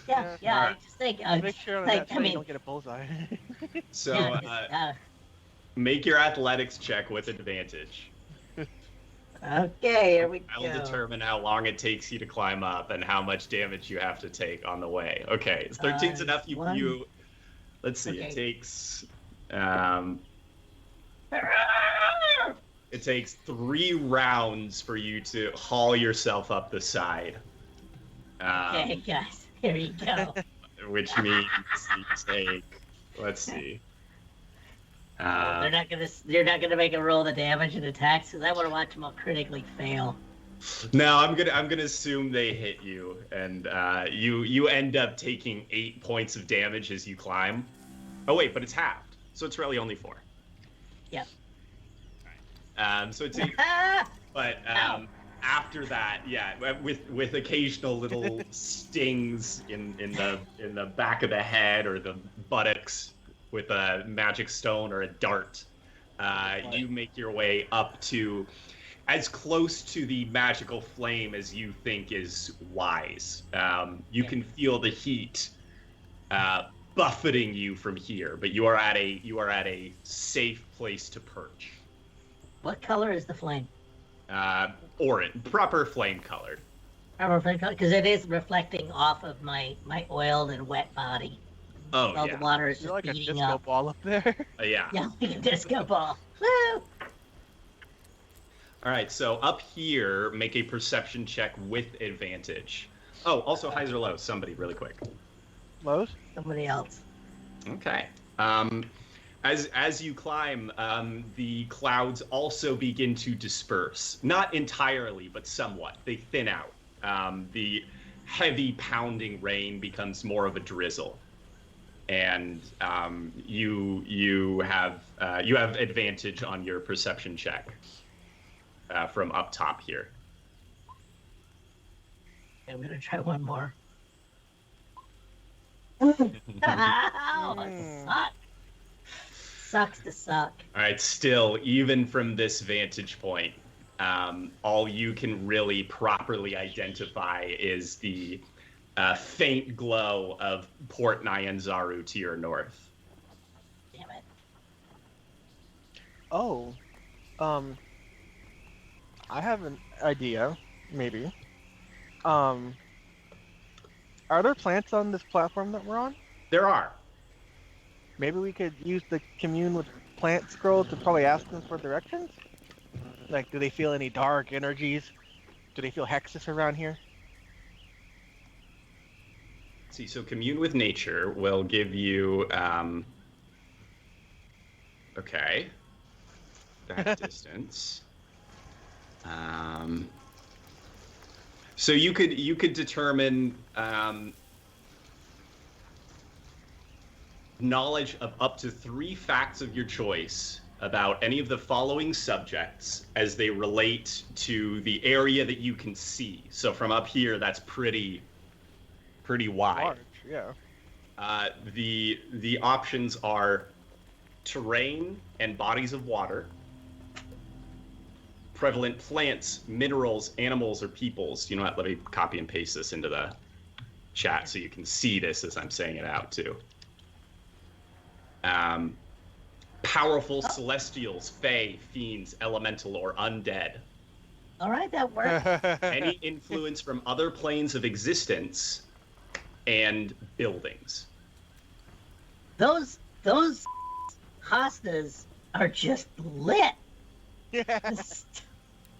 I just think. Make sure like, that you don't get a bullseye. So make your athletics check with advantage. Okay, here we I go. will determine how long it takes you to climb up and how much damage you have to take on the way. Okay, 13's enough. You let's see. Okay. It takes it takes 3 rounds for you to haul yourself up the side. Okay, guys, here you go. Which means you take. Let's see. They're not gonna make a roll the damage and attacks, because I want to watch them all critically fail. No, I'm gonna assume they hit you, and you end up taking 8 points of damage as you climb. Oh wait, but it's halved, so it's really only 4. Yep. So it's 8. But after that, yeah, with occasional little stings in the back of the head or the buttocks with a magic stone or a dart, you make your way up to as close to the magical flame as you think is wise. You can feel the heat buffeting you from here, but you are at a safe place to perch. What color is the flame? Orange, proper flame colored. Because it is reflecting off of my oiled and wet body. Oh, All yeah. the water is You're just like a beating disco up. ball up there. Yeah. Yeah, like a disco ball. Woo! All right, so up here, make a perception check with advantage. Oh, also highs or lows, somebody really quick. Lows? Somebody else. Okay. As you climb, the clouds also begin to disperse. Not entirely, but somewhat. They thin out. The heavy pounding rain becomes more of a drizzle. and you have advantage on your perception check from up top here. I'm gonna try one more. Oh, it sucks. Sucks to suck. All right, still, even from this vantage point, all you can really properly identify is the faint glow of Port Nyanzaru to your north. Damn it. Oh, I have an idea, maybe. Are there plants on this platform that we're on? There are. Maybe we could use the commune with plant scroll to probably ask them for directions? Like, do they feel any dark energies? Do they feel hexes around here? See, so commune with nature will give you, okay, that distance. So you could determine knowledge of up to 3 facts of your choice about any of the following subjects as they relate to the area that you can see. So from up here, that's pretty wide. Large, yeah. The options are terrain and bodies of water, prevalent plants, minerals, animals, or peoples. You know what? Let me copy and paste this into the chat so you can see this as I'm saying it out too. Powerful celestials, fae, fiends, elemental, or undead. All right, that works. Any influence from other planes of existence, and buildings. Those hostas are just lit. Yeah.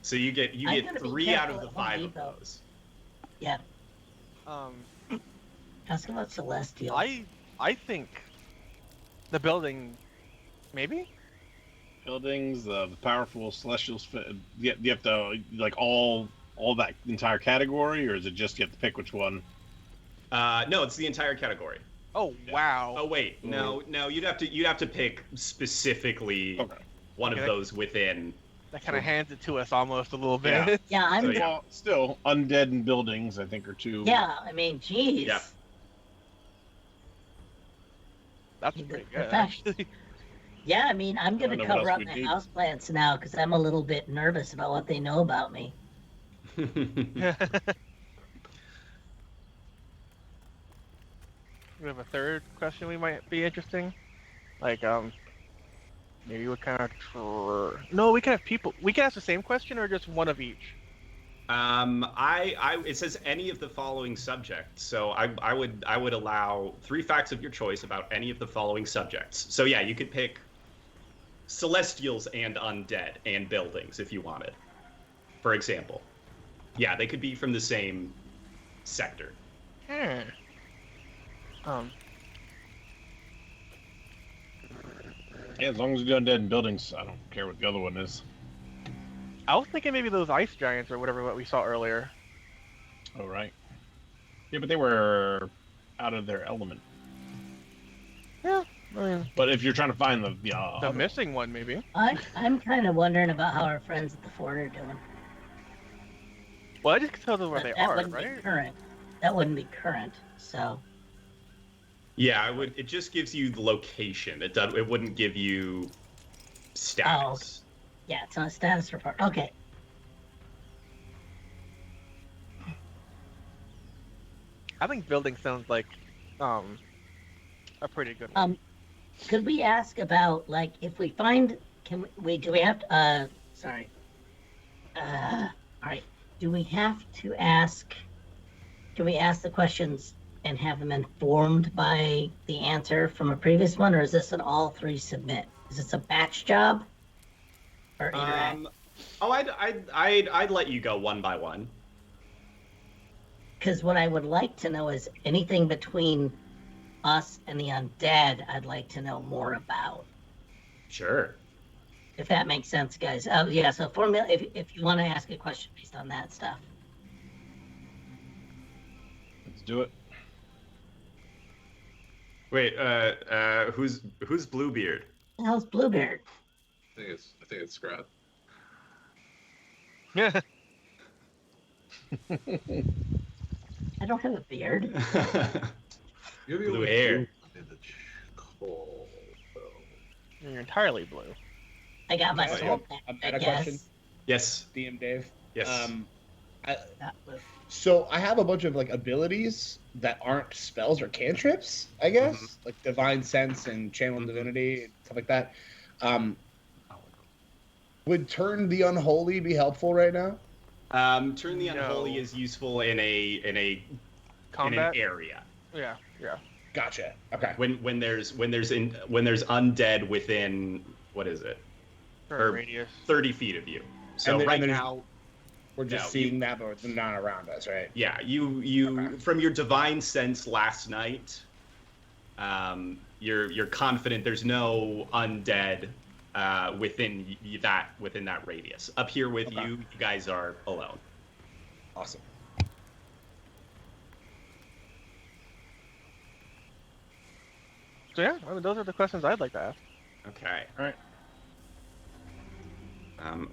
So you get I'm gonna be 3 out of careful the at 5 Home of Depot. those. Yeah. Ask about celestial. I think the building, maybe. Buildings, the powerful celestials. You have to like all that entire category, or is it just you have to pick which one? No, it's the entire category. Oh Yeah. wow. Oh wait, no, you'd have to pick specifically Okay. one Okay. of those within. That kind of hands it to us almost a little bit. Yeah. Yeah, I'm. So, yeah. Well, still, undead and buildings, I think, are two. Yeah, I mean, geez. Yeah. That's The pretty good. perfection. Actually. Yeah, I mean, I'm gonna know what cover else up we my need. houseplants now because I'm a little bit nervous about what they know about me. We have a third question we might be interesting. Like, maybe what kind of... No, we can have people... We can ask the same question or just one of each? it says any of the following subjects. So I would allow 3 facts of your choice about any of the following subjects. So yeah, you could pick celestials and undead and buildings if you wanted, for example. Yeah, they could be from the same sector. Hmm. Yeah, as long as you do undead and buildings, I don't care what the other one is. I was thinking maybe those ice giants or whatever what we saw earlier. Oh, right. Yeah, but they were out of their element. Yeah, I mean, But if you're trying to find the the missing one maybe. I'm kind of wondering about how our friends at the fort are doing. Well, I just can tell them where But they that are, wouldn't right? be current. That wouldn't be current. So Yeah, it just gives you the location. It wouldn't give you status. yeah, it's on a status report. Okay. I think building sounds like a pretty good one. Could we ask about like if we find do we have to sorry. All right. Do we have to ask? Can we ask the questions and have them informed by the answer from a previous one, or is this an all 3 submit? Is this a batch job? Or interact? I'd let you go one by one. Because what I would like to know is anything between us and the undead. I'd like to know more about. Sure. If that makes sense, guys. Oh yeah. So formula. If you want to ask a question based on that stuff. Let's do it. Wait, who's Bluebeard? The hell's Bluebeard? I think it's Scrap. Yeah. I don't have a beard. You're the Blue only hair. blue one in the call, though. You're entirely blue. I got my Okay, soul a back, I meta guess. question, Yes. DM Dave. Yes. That was- So I have a bunch of like abilities that aren't spells or cantrips, I guess, like divine sense and channel divinity and stuff like that. Would turn the unholy be helpful right now? Turn the unholy No. is useful in an Combat. area. Yeah. Gotcha. Okay. When there's undead within, what is it, Or radius. 30 feet of you. So And then- right and there's- now, We're just No, seeing that, but they're not around us, right? yeah, you Okay. from your divine sense last night, you're confident there's no undead within that radius. Up here with Okay. you guys are alone. Awesome. So yeah, I mean, those are the questions I'd like to ask. Okay. All right.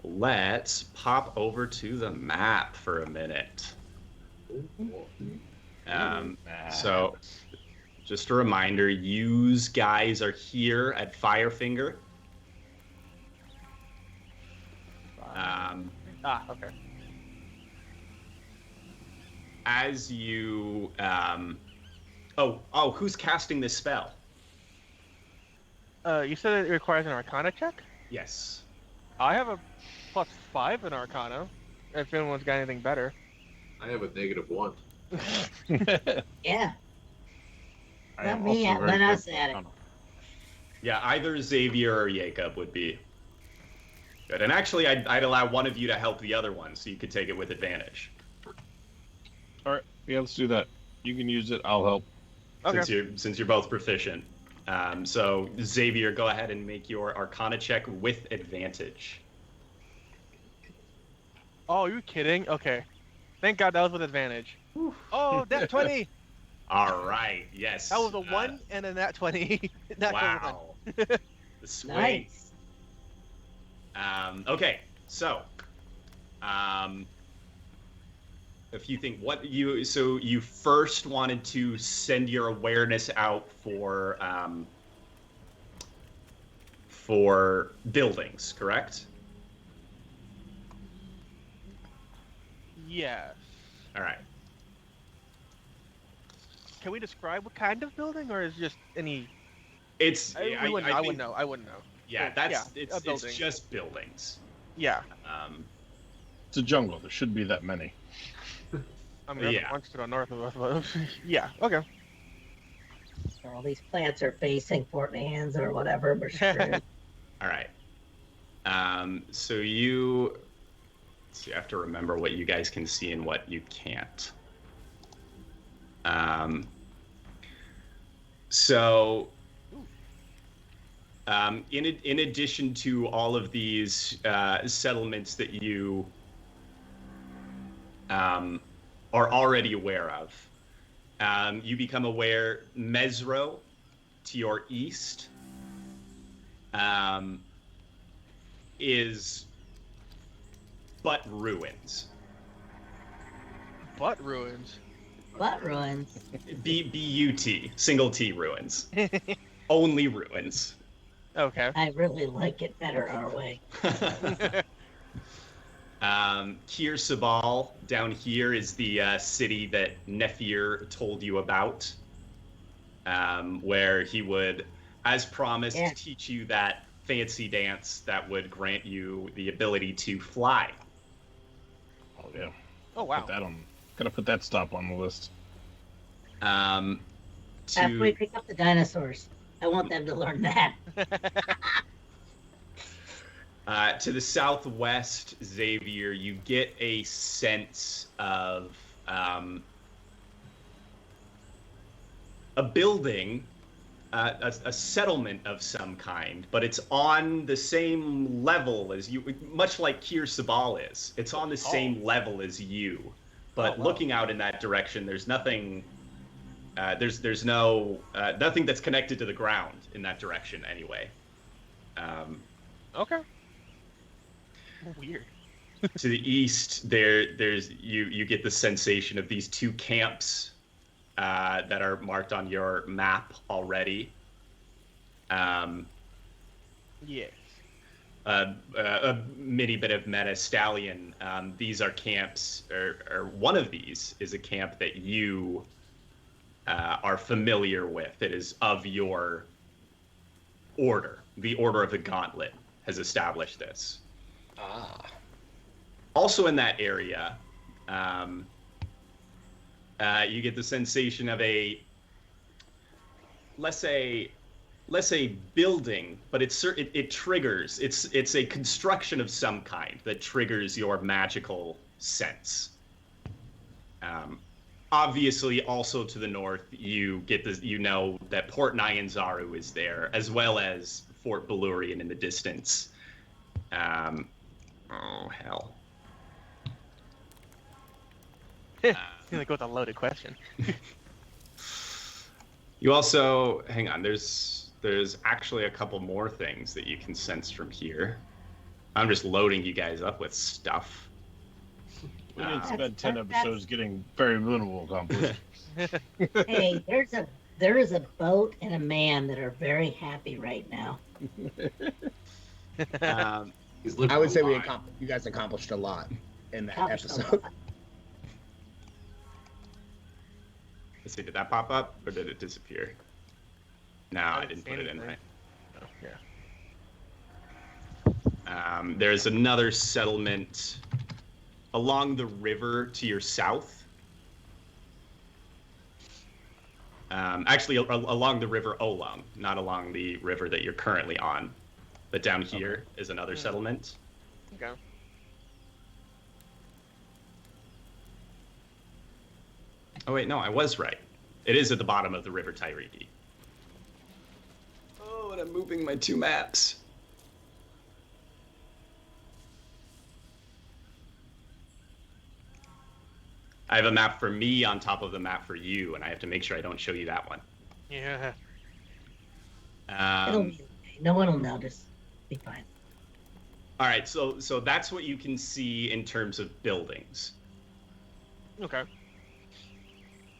Let's pop over to the map for a minute. So, just a reminder, you guys are here at Firefinger. Okay. As you, who's casting this spell? You said it requires an Arcana check. Yes. I have a +5 in Arcana. If anyone's got anything better. I have a -1. Yeah, I let am me also very let good. us at it. Yeah, either Xavier or Jacob would be good. And actually, I'd allow one of you to help the other one, so you could take it with advantage. All right. Yeah, let's do that. You can use it. I'll help. Okay. Since you're both proficient. So Xavier, go ahead and make your Arcana check with advantage. Oh, are you kidding? Okay. Thank God that was with advantage. Oh, nat 20. All right. Yes. That was a 1 and a nat 20. Nat 21. Wow. The swing. Nice. Okay. So, if you think you first wanted to send your awareness out for buildings, correct? Yes. All right. Can we describe what kind of building, or is it just any? It's I wouldn't know. I wouldn't know. Yeah, it's building. just buildings. Yeah. It's a jungle. There shouldn't be that many. I mean, there's Yeah. a bunch to the north of us. Yeah. Okay. So all these plants are facing Fort Anne's or whatever. We're screwed. All right. So you have to remember what you guys can see and what you can't. In addition to all of these settlements that you are already aware of, you become aware Mesro to your east is but ruins. Butt ruins. What ruins? B-U-T, single T ruins. Only ruins. Okay. I really like it better our way. Kir Sabal down here is the city that Nephir told you about, where he would, as promised, Yeah. teach you that fancy dance that would grant you the ability to fly. Oh yeah. Oh wow. Put that on. Gotta put that stop on the list. After we pick up the dinosaurs, I want them to learn that. To the southwest, Xavier, you get a sense of a building, a settlement of some kind, but it's on the same level as you, much like Kir Sabal is. It's on the same level as you, but Oh, wow. looking out in that direction, there's nothing There's no nothing that's connected to the ground in that direction anyway. Okay. Weird. To the east, there's you get the sensation of these two camps that are marked on your map already. Yes. A mini bit of meta stallion. These are camps, or one of these is a camp that you are familiar with. It is of your order. The Order of the Gauntlet has established this. Also in that area, you get the sensation of a, let's say building, but it triggers. It's a construction of some kind that triggers your magical sense. Obviously, also to the north, you get this. You know that Port Nyanzaru is there, as well as Fort Belurian in the distance. Oh hell! Seems like with a loaded question. You also hang on. There's actually a couple more things that you can sense from here. I'm just loading you guys up with stuff. We didn't spend 10 episodes getting very little accomplished. Hey, there is a boat and a man that are very happy right now. He's living I would say a lie. you guys accomplished a lot in that Accomplished a episode. lot. Let's see, did that pop up or did it disappear? No, I didn't put it in right. Oh, yeah. There's another settlement along the river to your south. Actually, along the river Olong, not along the river that you're currently on. But down here is another settlement. Okay. Oh wait, no, I was right. It is at the bottom of the river Tyreke. Oh, and I'm moving my two maps. I have a map for me on top of the map for you, and I have to make sure I don't show you that one. Yeah. It'll be okay. No one will notice. Be fine. All right, so that's what you can see in terms of buildings. Okay.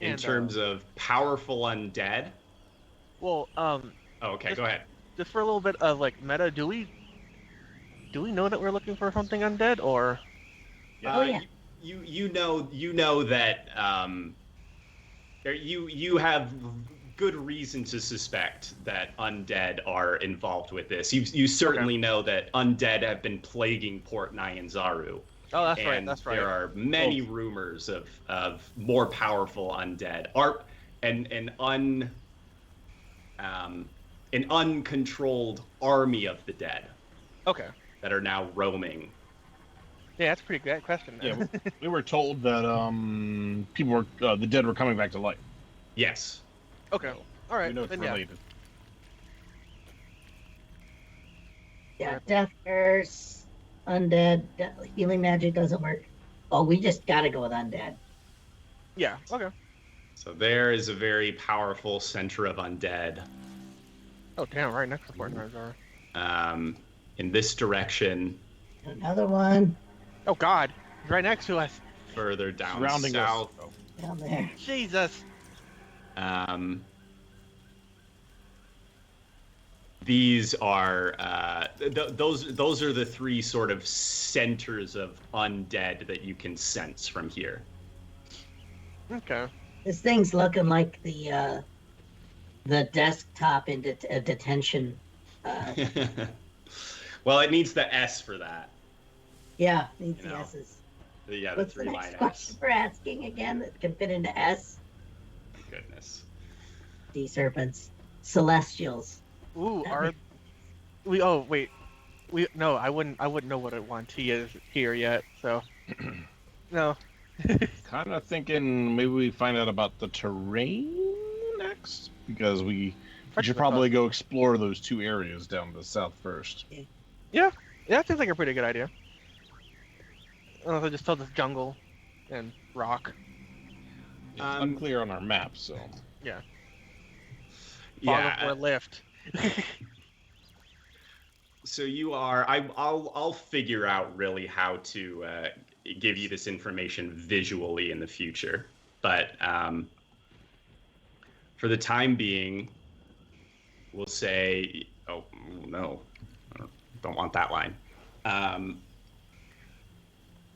In And, terms of powerful undead. Well, Oh, okay, go ahead. just for a little bit of like meta, do we know that we're looking for something undead, or? Oh, yeah. You know that you have good reason to suspect that undead are involved with this. You certainly know that undead have been plaguing Port Nyanzaru. Oh, that's right. And That's right. there are many rumors of more powerful undead, an uncontrolled army of the dead Okay. that are now roaming. Yeah, that's a pretty good question. Yeah, we were told that people were the dead were coming back to life. Yes. Okay. All right. We know it's Then yeah. related. Yeah, death curse, undead, healing magic doesn't work. Oh, we just gotta go with undead. Yeah. Okay. So there is a very powerful center of undead. Oh damn! Right next to Fort Nyanzaru. In this direction, Another one Oh God! He's right next to us. further down Surrounding south. us. down there. Jesus. These are those are the three sort of centers of undead that you can sense from here. Okay. This thing's looking like the desktop in detention. Well, it needs the S for that. Yeah, needs You the know. S's. The What's the 3 next line question S. we're asking again that can fit into S? Goodness. Sea serpents, celestials. Ooh, are we? Oh wait, no. I wouldn't know what a 1T is here yet. So no. Kind of thinking maybe we find out about the terrain next, because we should probably go explore those two areas down to the south first. Yeah, that seems like a pretty good idea. Unless I just told us jungle and rock. It's unclear on our map, so Yeah. Yeah. Bottom or lift. So you are. I'll figure out really how to give you this information visually in the future, but for the time being, we'll say. Oh no, I don't want that line.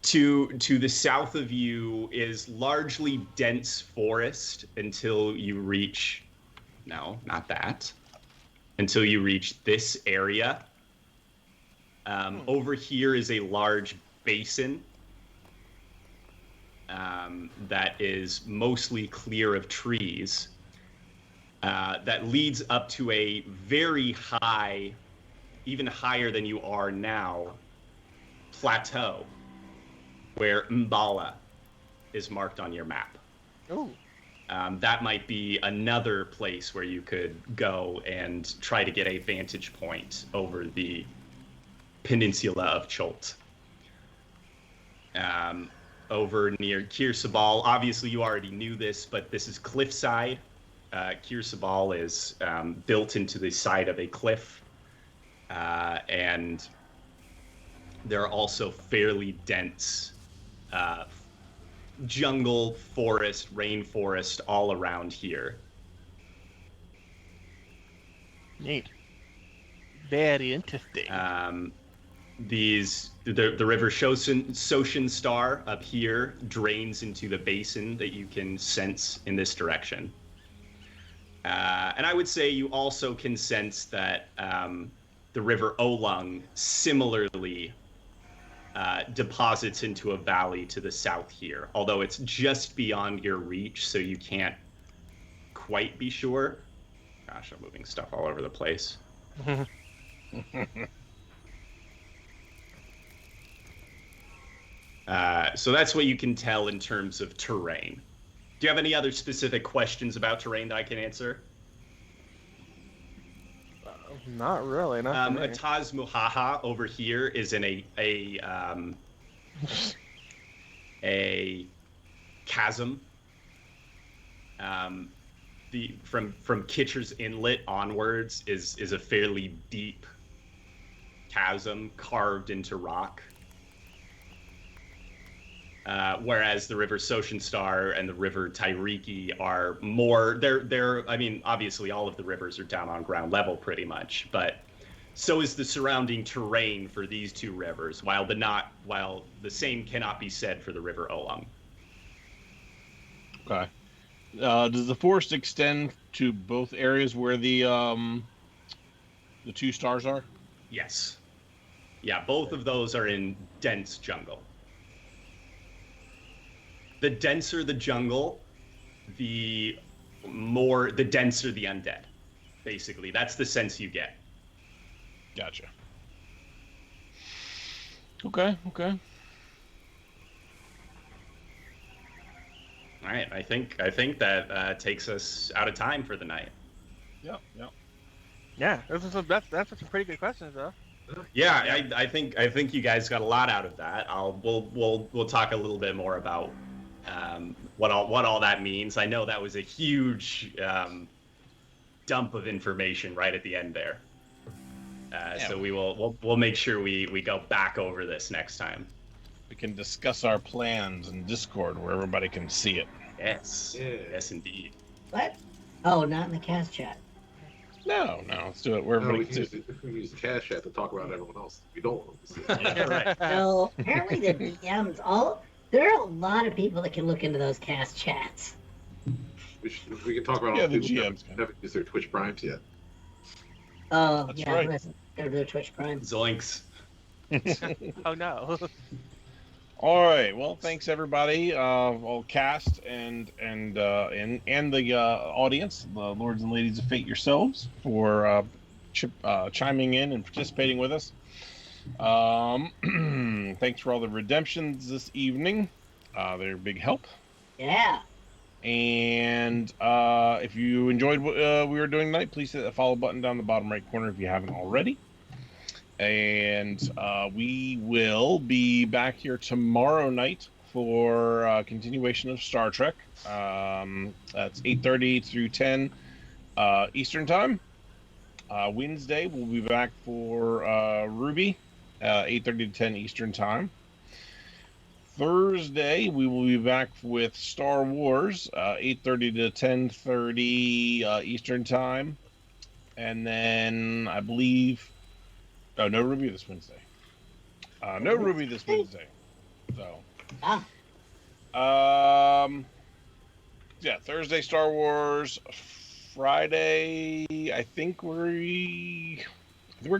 To the south of you is largely dense forest until you reach. No, not that. Until you reach this area. Over here is a large basin that is mostly clear of trees that leads up to a very high, even higher than you are now, plateau where Mbala is marked on your map. Ooh. That might be another place where you could go and try to get a vantage point over the peninsula of Cholt. Over near Kirsabal, obviously you already knew this, but this is cliffside. Kirsabal is built into the side of a cliff, and there are also fairly dense jungle, forest, rainforest all around here. Neat. Very interesting. The river Soshin Star up here drains into the basin that you can sense in this direction. And I would say you also can sense that the river Olung similarly deposits into a valley to the south here, although it's just beyond your reach, so you can't quite be sure. Gosh, I'm moving stuff all over the place. So that's what you can tell in terms of terrain. Do you have any other specific questions about terrain that I can answer? Not really. Not for me. Ataz Muhaha over here is in a chasm. From Kitcher's Inlet onwards is a fairly deep chasm carved into rock. Whereas the river Soshin Star and the river Tairiki are more, I mean, obviously all of the rivers are down on ground level pretty much, but so is the surrounding terrain for these two rivers, while the same cannot be said for the river Olung. Okay. Does the forest extend to both areas where the two stars are? Yes. Yeah, both of those are in dense jungle. The denser the jungle, the denser the undead. Basically, that's the sense you get. Gotcha. Okay. All right, I think that takes us out of time for the night. Yeah. Yeah, that's some pretty good questions, though. Yeah, I think you guys got a lot out of that. We'll talk a little bit more about what all that means. I know that was a huge dump of information right at the end there. So we'll make sure we go back over this next time. We can discuss our plans in Discord where everybody can see it. Yes. Yeah. Yes, indeed. What? Oh, not in the cast chat. No, let's do it where No, everybody we can see it. can use the cash chat to talk about everyone else. We don't want to see it. Yeah, right. So apparently the DMs, there are a lot of people that can look into those cast chats. We can talk about Yeah, all the people GMs that haven't used their Twitch Primes yet. Oh, That's yeah, right. listen, go to the Twitch Prime. Zoinks. Oh no. All right. Well, thanks everybody, all cast and the audience, the lords and ladies of fate yourselves, for chiming in and participating with us. Thanks for all the redemptions this evening. They're a big help. Yeah. And if you enjoyed what we were doing tonight, please hit the follow button down the bottom right corner if you haven't already. And we will be back here tomorrow night for continuation of Star Trek. That's 8:30 through 10 Eastern Time. Wednesday, we'll be back for Ruby, 8:30 to 10 Eastern Time. Thursday, we will be back with Star Wars, 8:30 to 10:30 Eastern Time. And then I believe, no Ruby this Wednesday. No Ruby this Wednesday. So, yeah, Thursday Star Wars. Friday, I think we're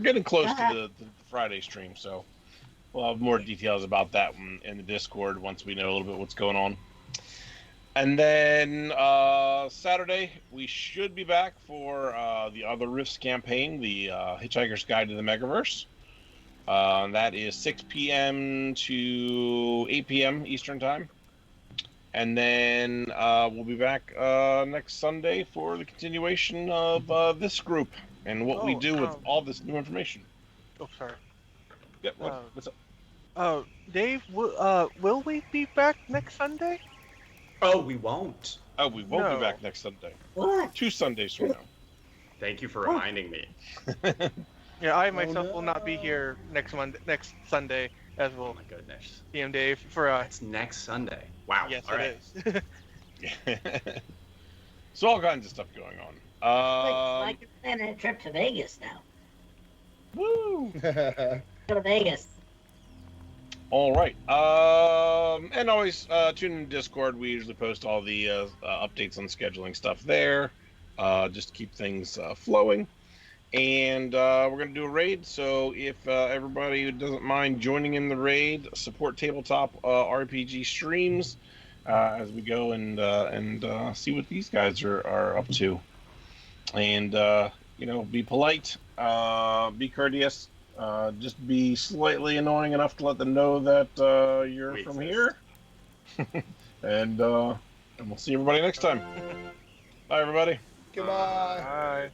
getting close to the Friday stream, so we'll have more details about that one in the Discord once we know a little bit what's going on. And then Saturday, we should be back for the Other Rifts campaign, the Hitchhiker's Guide to the Megaverse. That is 6 p.m. to 8 p.m. Eastern Time. And then we'll be back next Sunday for the continuation of this group and what we do with all this new information. Oh, sorry. Yeah, what's up? Dave, will we be back next Sunday? Oh, we won't. Oh, we won't be back next Sunday. What? 2 Sundays from now. Thank you for reminding me. Yeah, I myself will not be here next Sunday, as will Oh my goodness. DM Dave for It's next Sunday. Wow. Yes, all right. it is. So all kinds of stuff going on. Like you're planning a trip to Vegas now. Woo! Go to Vegas. All right. And always tune in Discord. We usually post all the updates on scheduling stuff there. Just to keep things flowing. And we're going to do a raid. So if everybody doesn't mind joining in the raid, support Tabletop RPG streams as we go and see what these guys are up to. And, be polite, be courteous. Just be slightly annoying enough to let them know that you're from here. And we'll see everybody next time. Bye, everybody. Goodbye. Bye.